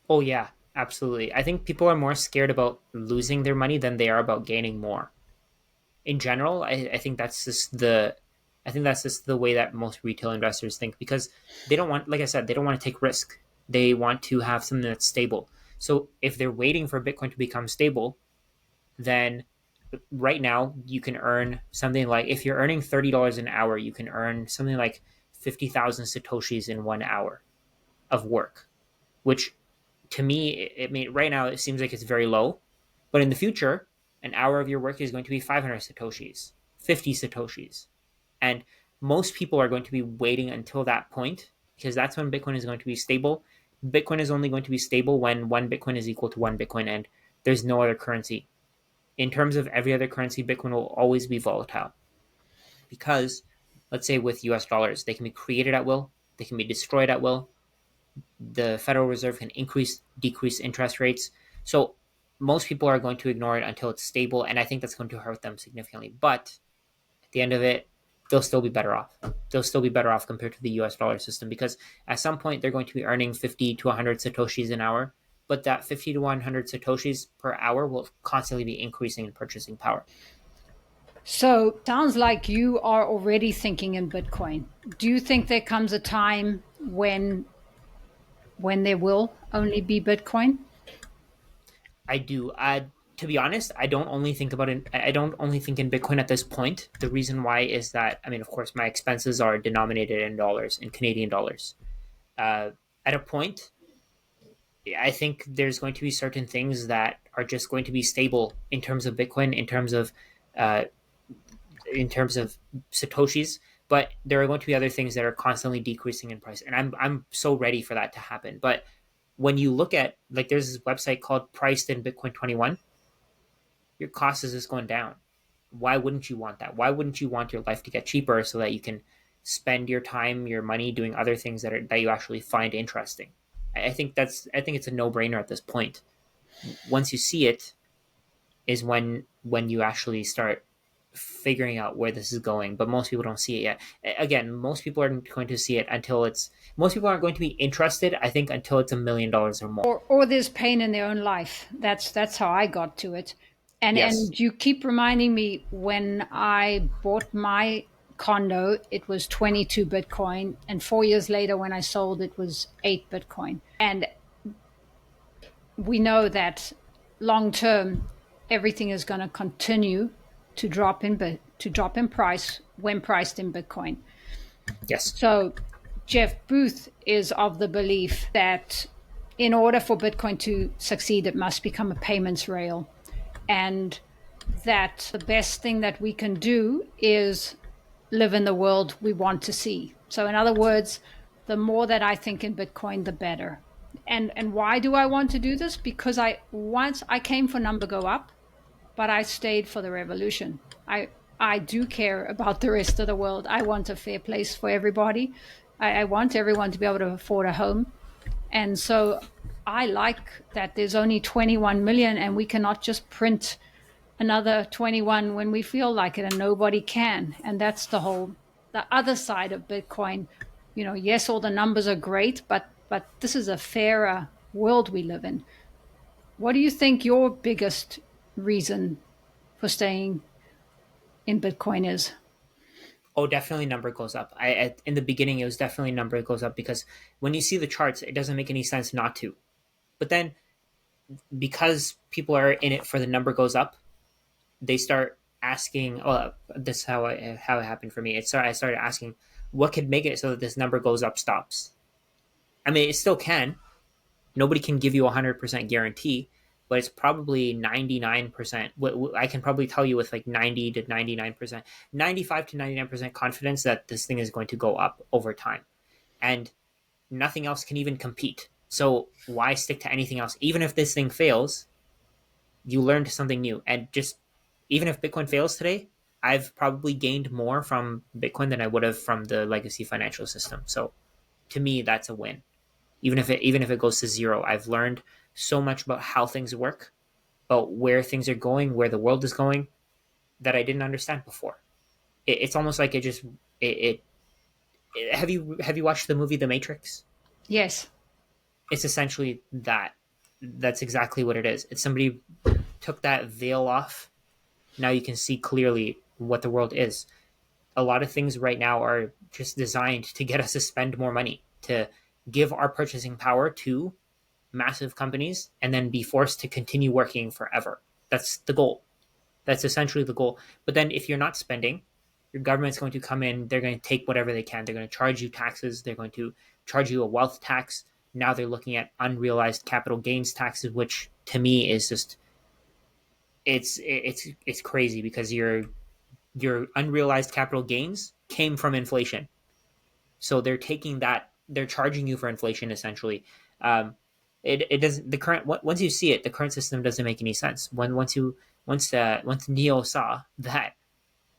Oh yeah, absolutely. I think people are more scared about losing their money than they are about gaining more. In general, I think that's just the way that most retail investors think because they don't want, like I said, they don't want to take risk. They want to have something that's stable. So if they're waiting for Bitcoin to become stable, then right now you can earn something like, if you're earning $30 an hour, you can earn something like 50,000 satoshis in 1 hour of work, which to me, I mean, right now it seems like it's very low, but in the future, an hour of your work is going to be 500 satoshis, 50 satoshis, and most people are going to be waiting until that point because that's when Bitcoin is going to be stable. Bitcoin is only going to be stable when one Bitcoin is equal to one Bitcoin, and there's no other currency. In terms of every other currency, Bitcoin will always be volatile because, let's say, with US dollars, they can be created at will, they can be destroyed at will, the Federal Reserve can increase, decrease interest rates. So most people are going to ignore it until it's stable, and I think that's going to hurt them significantly. But at the end of it, they'll still be better off. They'll still be better off compared to the US dollar system because at some point they're going to be earning 50 to 100 satoshis an hour, but that 50 to 100 satoshis per hour will constantly be increasing in purchasing power. So sounds like you are already thinking in Bitcoin. Do you think there comes a time when there will only be Bitcoin? I do. To be honest, I don't only think about it. I don't only think in Bitcoin at this point. The reason why is that, I mean, of course, my expenses are denominated in dollars, in Canadian dollars. At a point, I think there's going to be certain things that are just going to be stable in terms of Bitcoin, uh, in terms of satoshis. But there are going to be other things that are constantly decreasing in price, and I'm so ready for that to happen. But when you look at, like, there's this website called Priced in Bitcoin 21, your cost is just going down. Why wouldn't you want that? Why wouldn't you want your life to get cheaper so that you can spend your time, your money doing other things that you actually find interesting? I think it's a no brainer at this point. Once you see it, is when you actually start figuring out where this is going. But most people don't see it yet. Again, most people aren't going to see it until it's. Most people aren't going to be interested, I think, until it's $1 million or more. Or there's pain in their own life. That's how I got to it. And Yes. and you keep reminding me when I bought my condo, it was 22 Bitcoin, and 4 years later when I sold it was 8 Bitcoin. And we know that long term everything is going to continue to drop in price when priced in Bitcoin. Yes. So Jeff Booth is of the belief that in order for Bitcoin to succeed, it must become a payments rail. And that the best thing that we can do is live in the world we want to see. So, in other words, the more that I think in Bitcoin, the better. And why do I want to do this? Because I came for number go up, but I stayed for the revolution. I do care about the rest of the world. I want a fair place for everybody. I want everyone to be able to afford a home. And so I like that there's only 21 million and we cannot just print another 21 when we feel like it, and nobody can. And that's the other side of Bitcoin. Yes, all the numbers are great, but this is a fairer world we live in. What do you think your biggest reason for staying in Bitcoin is? Oh, definitely number goes up. In the beginning it was definitely number goes up because when you see the charts, it doesn't make any sense not to. But then because people are in it for the number goes up, they start asking. Oh, this is how it happened for me. I started asking what could make it so that this number goes up stops. I mean, it still can. Nobody can give you 100% guarantee, but it's probably 99%. I can probably tell you with like 90 to 99%, 95 to 99% confidence that this thing is going to go up over time. And nothing else can even compete. So why stick to anything else? Even if this thing fails, you learned something new. And just even if Bitcoin fails today, I've probably gained more from Bitcoin than I would have from the legacy financial system. So to me, that's a win. Even if it goes to zero, I've learned so much about how things work, about where things are going, where the world is going, that I didn't understand before. It's almost like have you watched the movie The Matrix? Yes. It's essentially that. That's exactly what it is. It's somebody took that veil off. Now you can see clearly what the world is. A lot of things right now are just designed to get us to spend more money, to give our purchasing power to massive companies and then be forced to continue working forever. That's the goal. That's essentially the goal. But then if you're not spending, your government's going to come in, they're going to take whatever they can. They're going to charge you taxes, they're going to charge you a wealth tax. Now they're looking at unrealized capital gains taxes, which to me is just it's crazy because your unrealized capital gains came from inflation. So they're taking that, they're charging you for inflation essentially. It doesn't, the current, once you see it, the current system doesn't make any sense. Once Neo saw that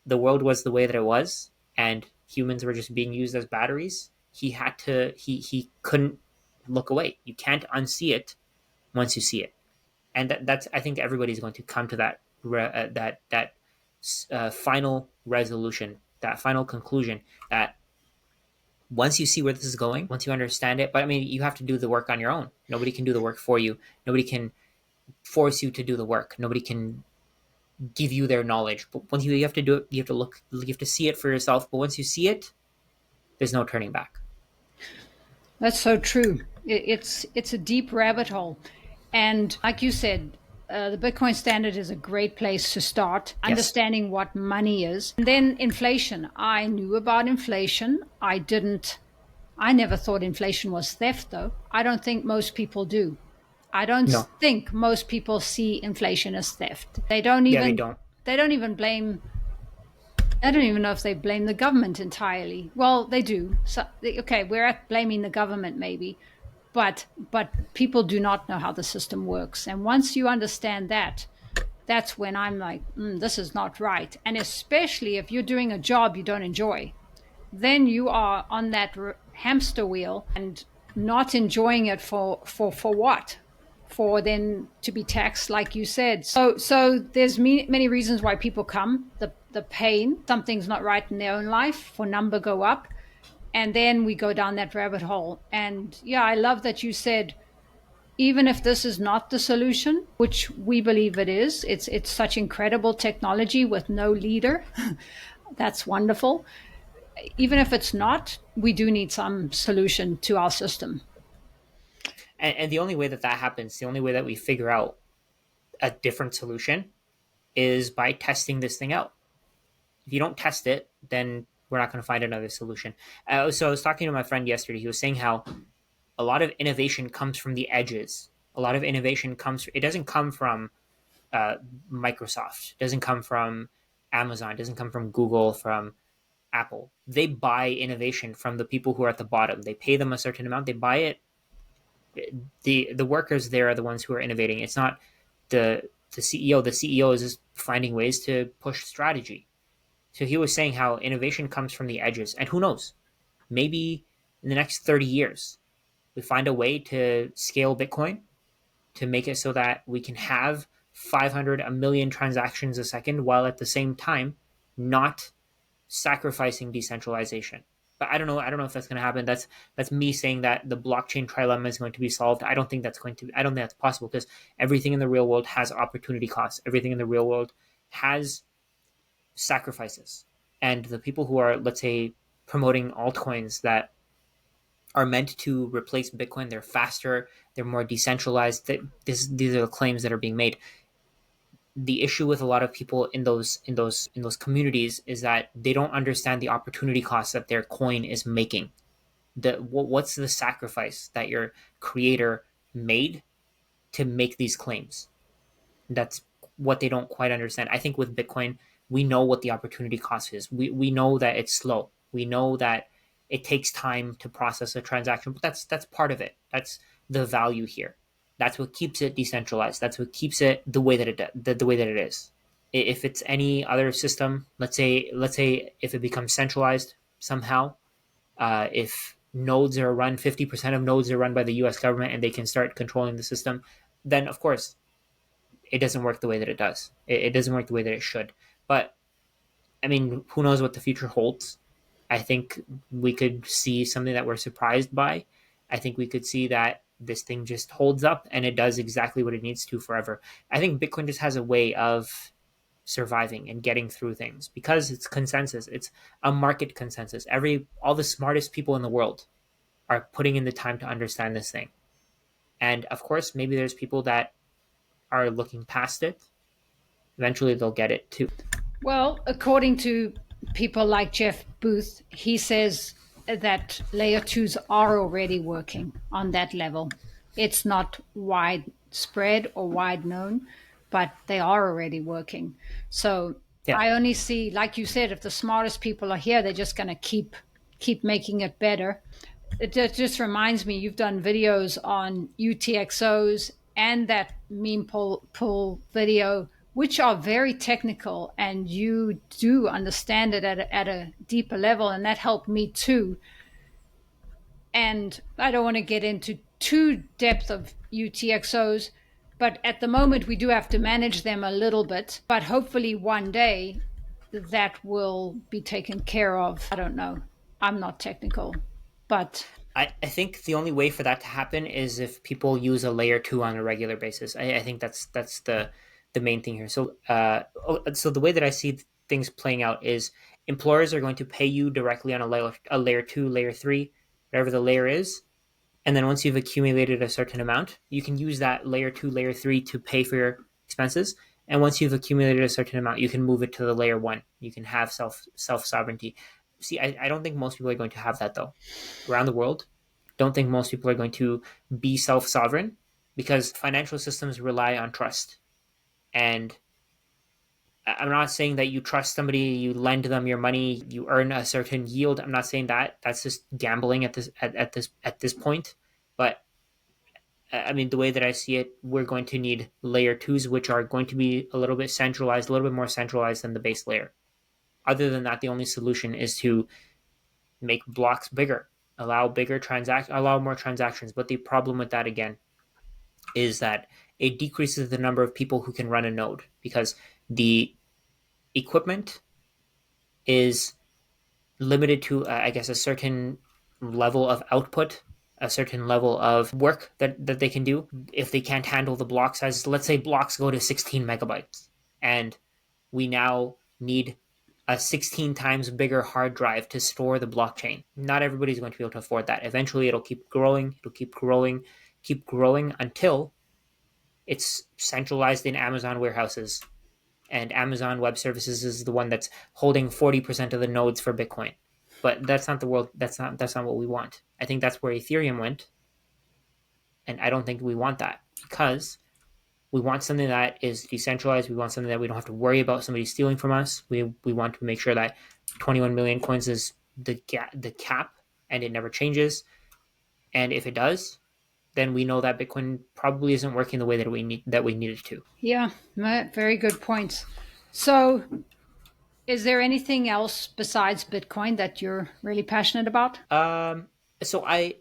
the world was the way that it was and humans were just being used as batteries, he couldn't look away. You can't unsee it once you see it. And that's, I think everybody's going to come to that final resolution, that final conclusion, that once you see where this is going, once you understand it, but I mean, you have to do the work on your own. Nobody can do the work for you. Nobody can force you to do the work. Nobody can give you their knowledge. But once you have to do it, you have to see it for yourself. But once you see it, there's no turning back. That's so true. It's a deep rabbit hole, and like you said, the Bitcoin standard is a great place to start Yes. understanding what money is. And then inflation. I knew about inflation. I didn't. I never thought inflation was theft, though. I don't think most people do. I don't No. think most people see inflation as theft. They don't Yeah, they even. don't. They don't even blame. I don't even know if they blame the government entirely. Well, they do. So, okay, we're at blaming the government maybe, but people do not know how the system works. And once you understand that, that's when I'm like, this is not right. And especially if you're doing a job you don't enjoy, then you are on that hamster wheel and not enjoying it for what? For then to be taxed, like you said. So there's many reasons why people come. The pain, something's not right in their own life. For number go up, and then we go down that rabbit hole. And yeah, I love that you said even if this is not the solution, which we believe it is, it's such incredible technology with no leader. That's wonderful. Even if it's not, we do need some solution to our system. And the only way that that happens, the only way that we figure out a different solution is by testing this thing out. If you don't test it, then we're not going to find another solution. So I was talking to my friend yesterday. He was saying how a lot of innovation comes from the edges. A lot of innovation comes, it doesn't come from uh, Microsoft, it doesn't come from Amazon, it doesn't come from Google, from Apple. They buy innovation from the people who are at the bottom. They pay them a certain amount, they buy it. The workers there are the ones who are innovating. It's not the CEO. The CEO is just finding ways to push strategy. So he was saying how innovation comes from the edges, and who knows? Maybe in the next 30 years, we find a way to scale Bitcoin to make it so that we can have 500, a million transactions a second, while at the same time not sacrificing decentralization. But I don't know. I don't know if that's going to happen. That's me saying that the blockchain trilemma is going to be solved. I don't think that's going to. I don't think that's possible because everything in the real world has opportunity costs. Everything in the real world has sacrifices, and the people who are, let's say, promoting altcoins that are meant to replace Bitcoin, they're faster, they're more decentralized. These are the claims that are being made. The issue with a lot of people in those communities is that they don't understand the opportunity cost that their coin is making. What's the sacrifice that your creator made to make these claims? That's what they don't quite understand. I think with Bitcoin, we know what the opportunity cost is. We know that it's slow. We know that it takes time to process a transaction, but that's part of it. That's the value here. That's what keeps it decentralized. That's what keeps it the way that the way that it is. If it's any other system, let's say if it becomes centralized somehow, if nodes are run, 50% of nodes are run by the U.S. government, and they can start controlling the system, then of course it doesn't work the way that it does. It doesn't work the way that it should. But I mean, who knows what the future holds? I think we could see something that we're surprised by. I think we could see that this thing just holds up and it does exactly what it needs to forever. I think Bitcoin just has a way of surviving and getting through things because it's consensus. It's a market consensus. All the smartest people in the world are putting in the time to understand this thing. And of course, maybe there's people that are looking past it. Eventually they'll get it too. Well, according to people like Jeff Booth, he says that layer twos are already working on that level. It's not widespread or wide known, but they are already working. So Yeah. I only see, like you said, if the smartest people are here, they're just going to keep making it better. It just reminds me, you've done videos on UTXOs and that meme pull video, which are very technical, and you do understand it at a deeper level, and that helped me too. And I don't want to get into too depth of UTXOs, but at the moment we do have to manage them a little bit. But hopefully one day that will be taken care of. I don't know. I'm not technical, but I think the only way for that to happen is if people use a layer two on a regular basis. I think that's the main thing here. So the way that I see things playing out is employers are going to pay you directly on a layer two, layer three, whatever the layer is, and then once you've accumulated a certain amount, you can use that layer two, layer three to pay for your expenses. And once you've accumulated a certain amount, you can move it to the layer one. You can have self sovereignty. See, I don't think most people are going to have that though. Around the world, don't think most people are going to be self sovereign because financial systems rely on trust. And I'm not saying that you trust somebody, you lend them your money, you earn a certain yield. I'm not saying that. That's just gambling at this point. But I mean, the way that I see it, we're going to need layer twos, which are going to be a little bit centralized, a little bit more centralized than the base layer. Other than that, the only solution is to make blocks bigger, allow more transactions. But the problem with that again is that it decreases the number of people who can run a node because the equipment is limited to, I guess, a certain level of output, a certain level of work that they can do. If they can't handle the block sizes, let's say blocks go to 16 megabytes, and we now need a 16 times bigger hard drive to store the blockchain. Not everybody's going to be able to afford that. Eventually, it'll keep growing, keep growing until it's centralized in Amazon warehouses, and Amazon Web Services is the one that's holding 40% of the nodes for Bitcoin. But that's not the world. That's not what we want. I think that's where Ethereum went. And I don't think we want that, because we want something that is decentralized. We want something that we don't have to worry about somebody stealing from us. We want to make sure that 21 million coins is the cap, and it never changes. And if it does, then we know that Bitcoin probably isn't working the way that we need it to. Yeah, very good points. So, is there anything else besides Bitcoin that you're really passionate about? Um, so I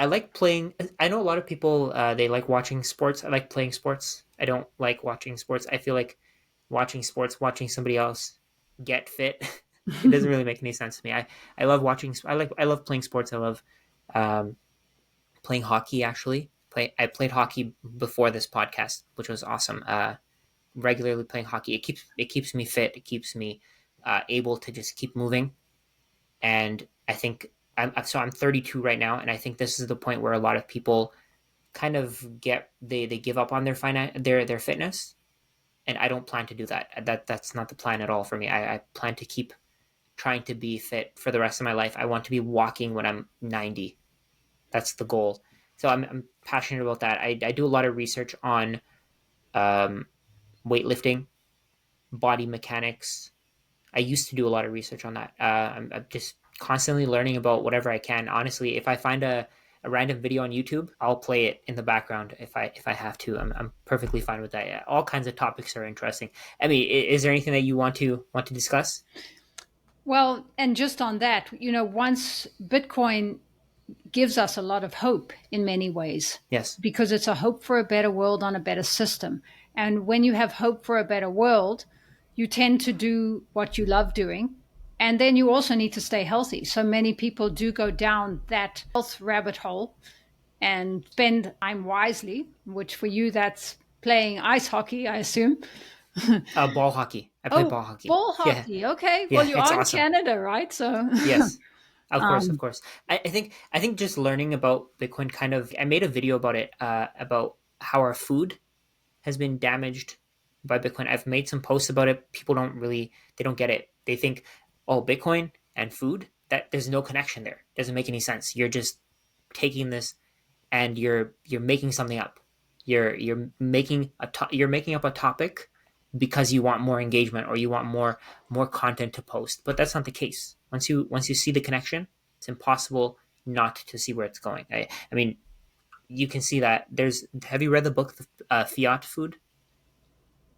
like playing. I know a lot of people they like watching sports. I like playing sports. I don't like watching sports. I feel like watching sports, watching somebody else get fit, it doesn't really make any sense to me. I love watching. I love playing sports. I love um, playing hockey. Actually, I played hockey before this podcast, which was awesome. Regularly playing hockey, it keeps me fit. It keeps me able to just keep moving. And I think I'm 32 right now, and I think this is the point where a lot of people kind of they give up on their fitness, and I don't plan to do that. That's not the plan at all for me. I plan to keep trying to be fit for the rest of my life. I want to be walking when I'm 90. That's the goal. So I'm passionate about that. I do a lot of research on um, weightlifting, body mechanics. I used to do a lot of research on that. I'm just constantly learning about whatever I can. Honestly, if I find a random video on YouTube, I'll play it in the background if I have to. I'm perfectly fine with that. Yeah, all kinds of topics are interesting. I mean, is there anything that you want to discuss? Well, and just on that, once Bitcoin gives us a lot of hope in many ways Yes. because it's a hope for a better world on a better system. And when you have hope for a better world, you tend to do what you love doing. And then you also need to stay healthy. So many people do go down that health rabbit hole and spend time wisely, which for you, that's playing ice hockey, I assume. Ball hockey. I play Oh, ball hockey. ball Yeah, hockey. Okay. Well, yeah, you it's are in awesome. Canada, right? So, Yes, of course, of um, course. I think just learning about Bitcoin kind of. I made a video about it, about how our food has been damaged by Bitcoin. I've made some posts about it. People they don't get it. They think, oh, Bitcoin and food, that there's no connection there. Doesn't make any sense. You're just taking this and you're making something up. You're making up a topic because you want more engagement or you want more content to post. But that's not the case. Once you see the connection, it's impossible not to see where it's going. I mean, you can see that there's. Have you read the book Fiat Food?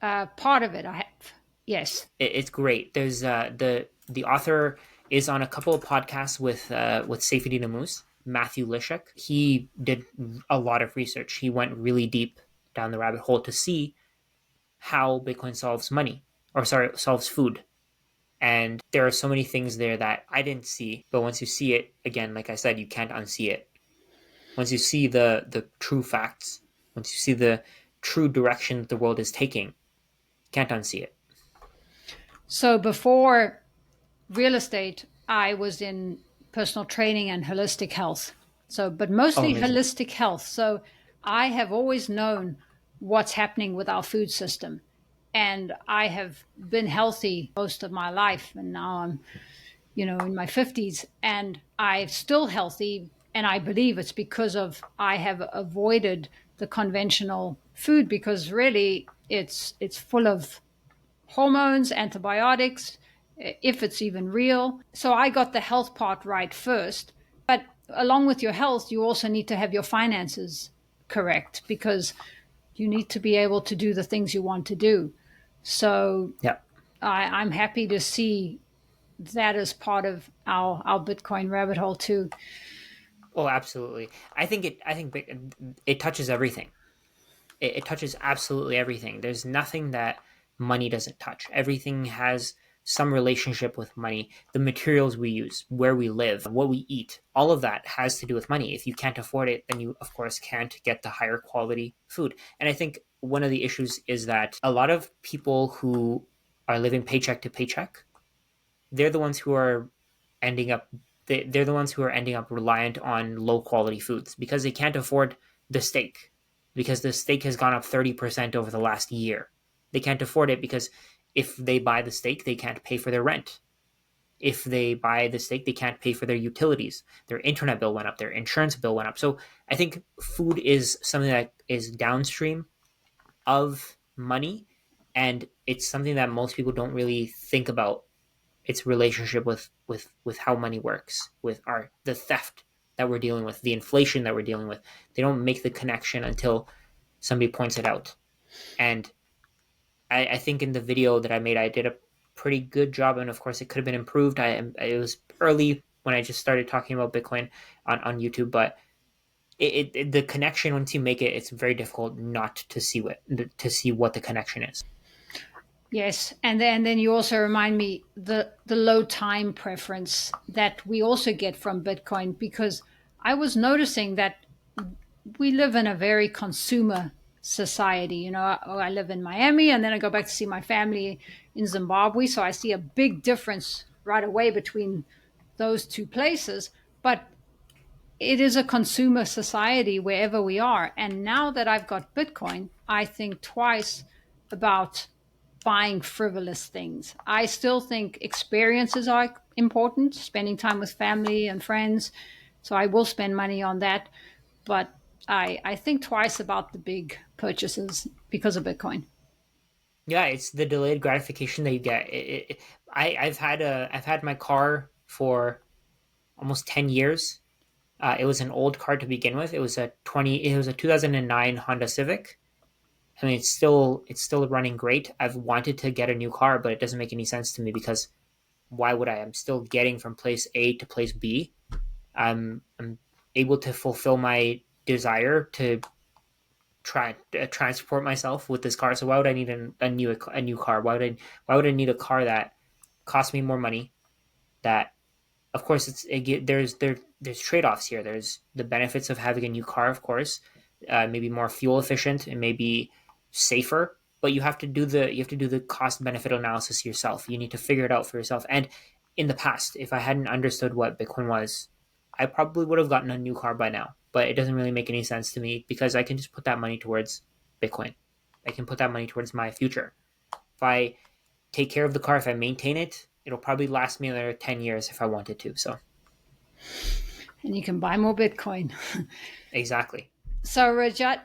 part of it I have. Yes. It's great. There's the author is on a couple of podcasts with Safety Namus, Matthew Lishek. He did a lot of research. He went really deep down the rabbit hole to see how Bitcoin solves money, or sorry, solves food. And there are so many things there that I didn't see. But once you see it, again, like I said, you can't unsee it. Once you see the true facts, once you see the true direction that the world is taking, you can't unsee it. So before real estate, I was in personal training and holistic health. So, but Oh, mostly amazing. holistic health. So I have always known what's happening with our food system. And I have been healthy most of my life. And now I'm, in my 50s and I'm still healthy. And I believe it's because of I have avoided the conventional food because really it's full of hormones, antibiotics, if it's even real. So I got the health part right first. But along with your health, you also need to have your finances correct because you need to be able to do the things you want to do. So Yeah. I'm happy to see that as part of our Bitcoin rabbit hole too. Oh, absolutely. I think it touches everything. It touches absolutely everything. There's nothing that money doesn't touch. Everything has some relationship with money. The materials we use, where we live, what we eat, all of that has to do with money. If you can't afford it, then you, of course, can't get the higher quality food. And I think one of the issues is that a lot of people who are living paycheck to paycheck, they're the ones who are ending up they're the ones who are ending up reliant on low quality foods because they can't afford the steak, because the steak has gone up 30% over the last year. They can't afford it because if they buy the steak, they can't pay for their rent. if they buy the steak, they can't pay for their utilities. Their internet bill went up, their insurance bill went up. So I think food is something that is downstream of money, and it's something that most people don't really think about its relationship with how money works, with our the theft that we're dealing with, the inflation that we're dealing with. They don't make the connection until somebody points it out. And I think in the video that I made, I did a pretty good job, and of course, it could have been improved. It was early when I just started talking about Bitcoin on YouTube, but the connection, once you make it, it's very difficult not to see what the connection is. Yes, and then you also remind me the low time preference that we also get from Bitcoin, because I was noticing that we live in a very consumer society. I live in Miami, and then I go back to see my family in Zimbabwe, so I see a big difference right away between those two places. But it is a consumer society wherever we are. And now that I've got Bitcoin, I think twice about buying frivolous things. I still think experiences are important, spending time with family and friends. So I will spend money on that. But I think twice about the big purchases because of Bitcoin. Yeah, it's the delayed gratification that you get. I've had my car for almost 10 years. It was an old car to begin with. It was a 2009 Honda Civic. I mean, it's still running great. I've wanted to get a new car, but it doesn't make any sense to me because why would I? I'm still getting from place A to place B. I'm able to fulfill my desire to try transport myself with this car. So why would I need a new car? Why would I need a car that costs me more money? That, of course, there's trade offs here. There's the benefits of having a new car, of course, maybe more fuel efficient and maybe safer. But you have to do the cost benefit analysis yourself. You need to figure it out for yourself. And in the past, if I hadn't understood what Bitcoin was, I probably would have gotten a new car by now. But it doesn't really make any sense to me because I can just put that money towards Bitcoin. I can put that money towards my future. If I take care of the car, if I maintain it, it'll probably last me another 10 years if I wanted to. So, And you can buy more Bitcoin. exactly. So, Rajat,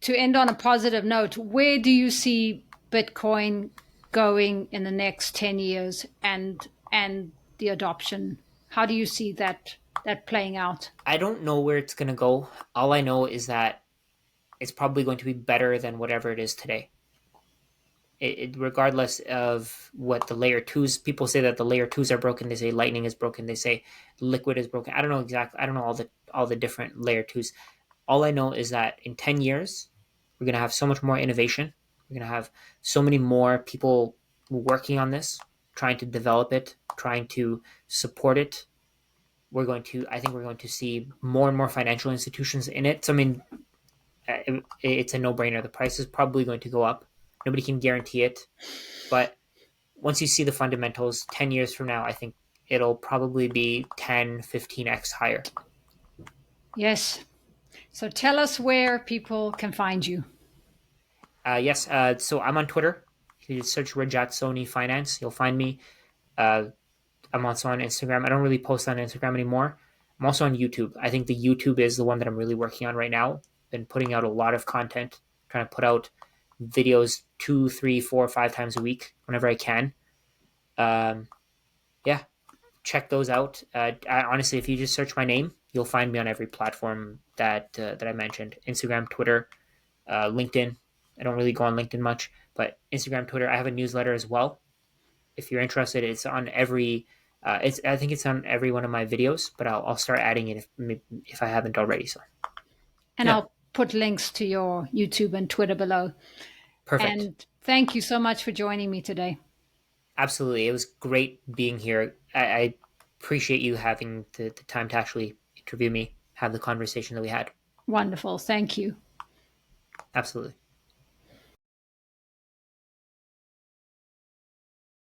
to end on a positive note, where do you see Bitcoin going in the next 10 years, and the adoption? How do you see that playing out? I don't know where it's going to go. All I know is that it's probably going to be better than whatever it is today. Regardless of what the layer twos, people say that the layer twos are broken. They say Lightning is broken. They say Liquid is broken. I don't know exactly. I don't know all the different layer twos. All I know is that in 10 years, we're gonna have so much more innovation. We're gonna have so many more people working on this, trying to develop it, trying to support it. I think we're going to see more and more financial institutions in it. So I mean, it's a no-brainer. The price is probably going to go up. Nobody can guarantee it, but once you see the fundamentals 10 years from now, I think it'll probably be 10, 15x higher. Yes. So tell us where people can find you. Yes, so I'm on Twitter. You search Rajat Sony Finance, you'll find me. Uh, I'm also on Instagram. I don't really post on Instagram anymore. I'm also on YouTube. I think the YouTube is the one that I'm really working on right now. Been putting out a lot of content, trying to put out videos 2, 3, 4, 5 times a week whenever I can. Um, yeah, check those out. Honestly, if you just search my name, you'll find me on every platform that I mentioned: Instagram, Twitter, LinkedIn. I don't really go on LinkedIn much, but Instagram, Twitter. I have a newsletter as well. If you're interested, it's on every. I think it's on every one of my videos, but I'll start adding it if I haven't already. So And yeah, I'll put links to your YouTube and Twitter below. perfect. And thank you so much for joining me today. Absolutely, it was great being here. I appreciate you having the time to actually interview me, have the conversation that we had. Wonderful. Thank you. Absolutely.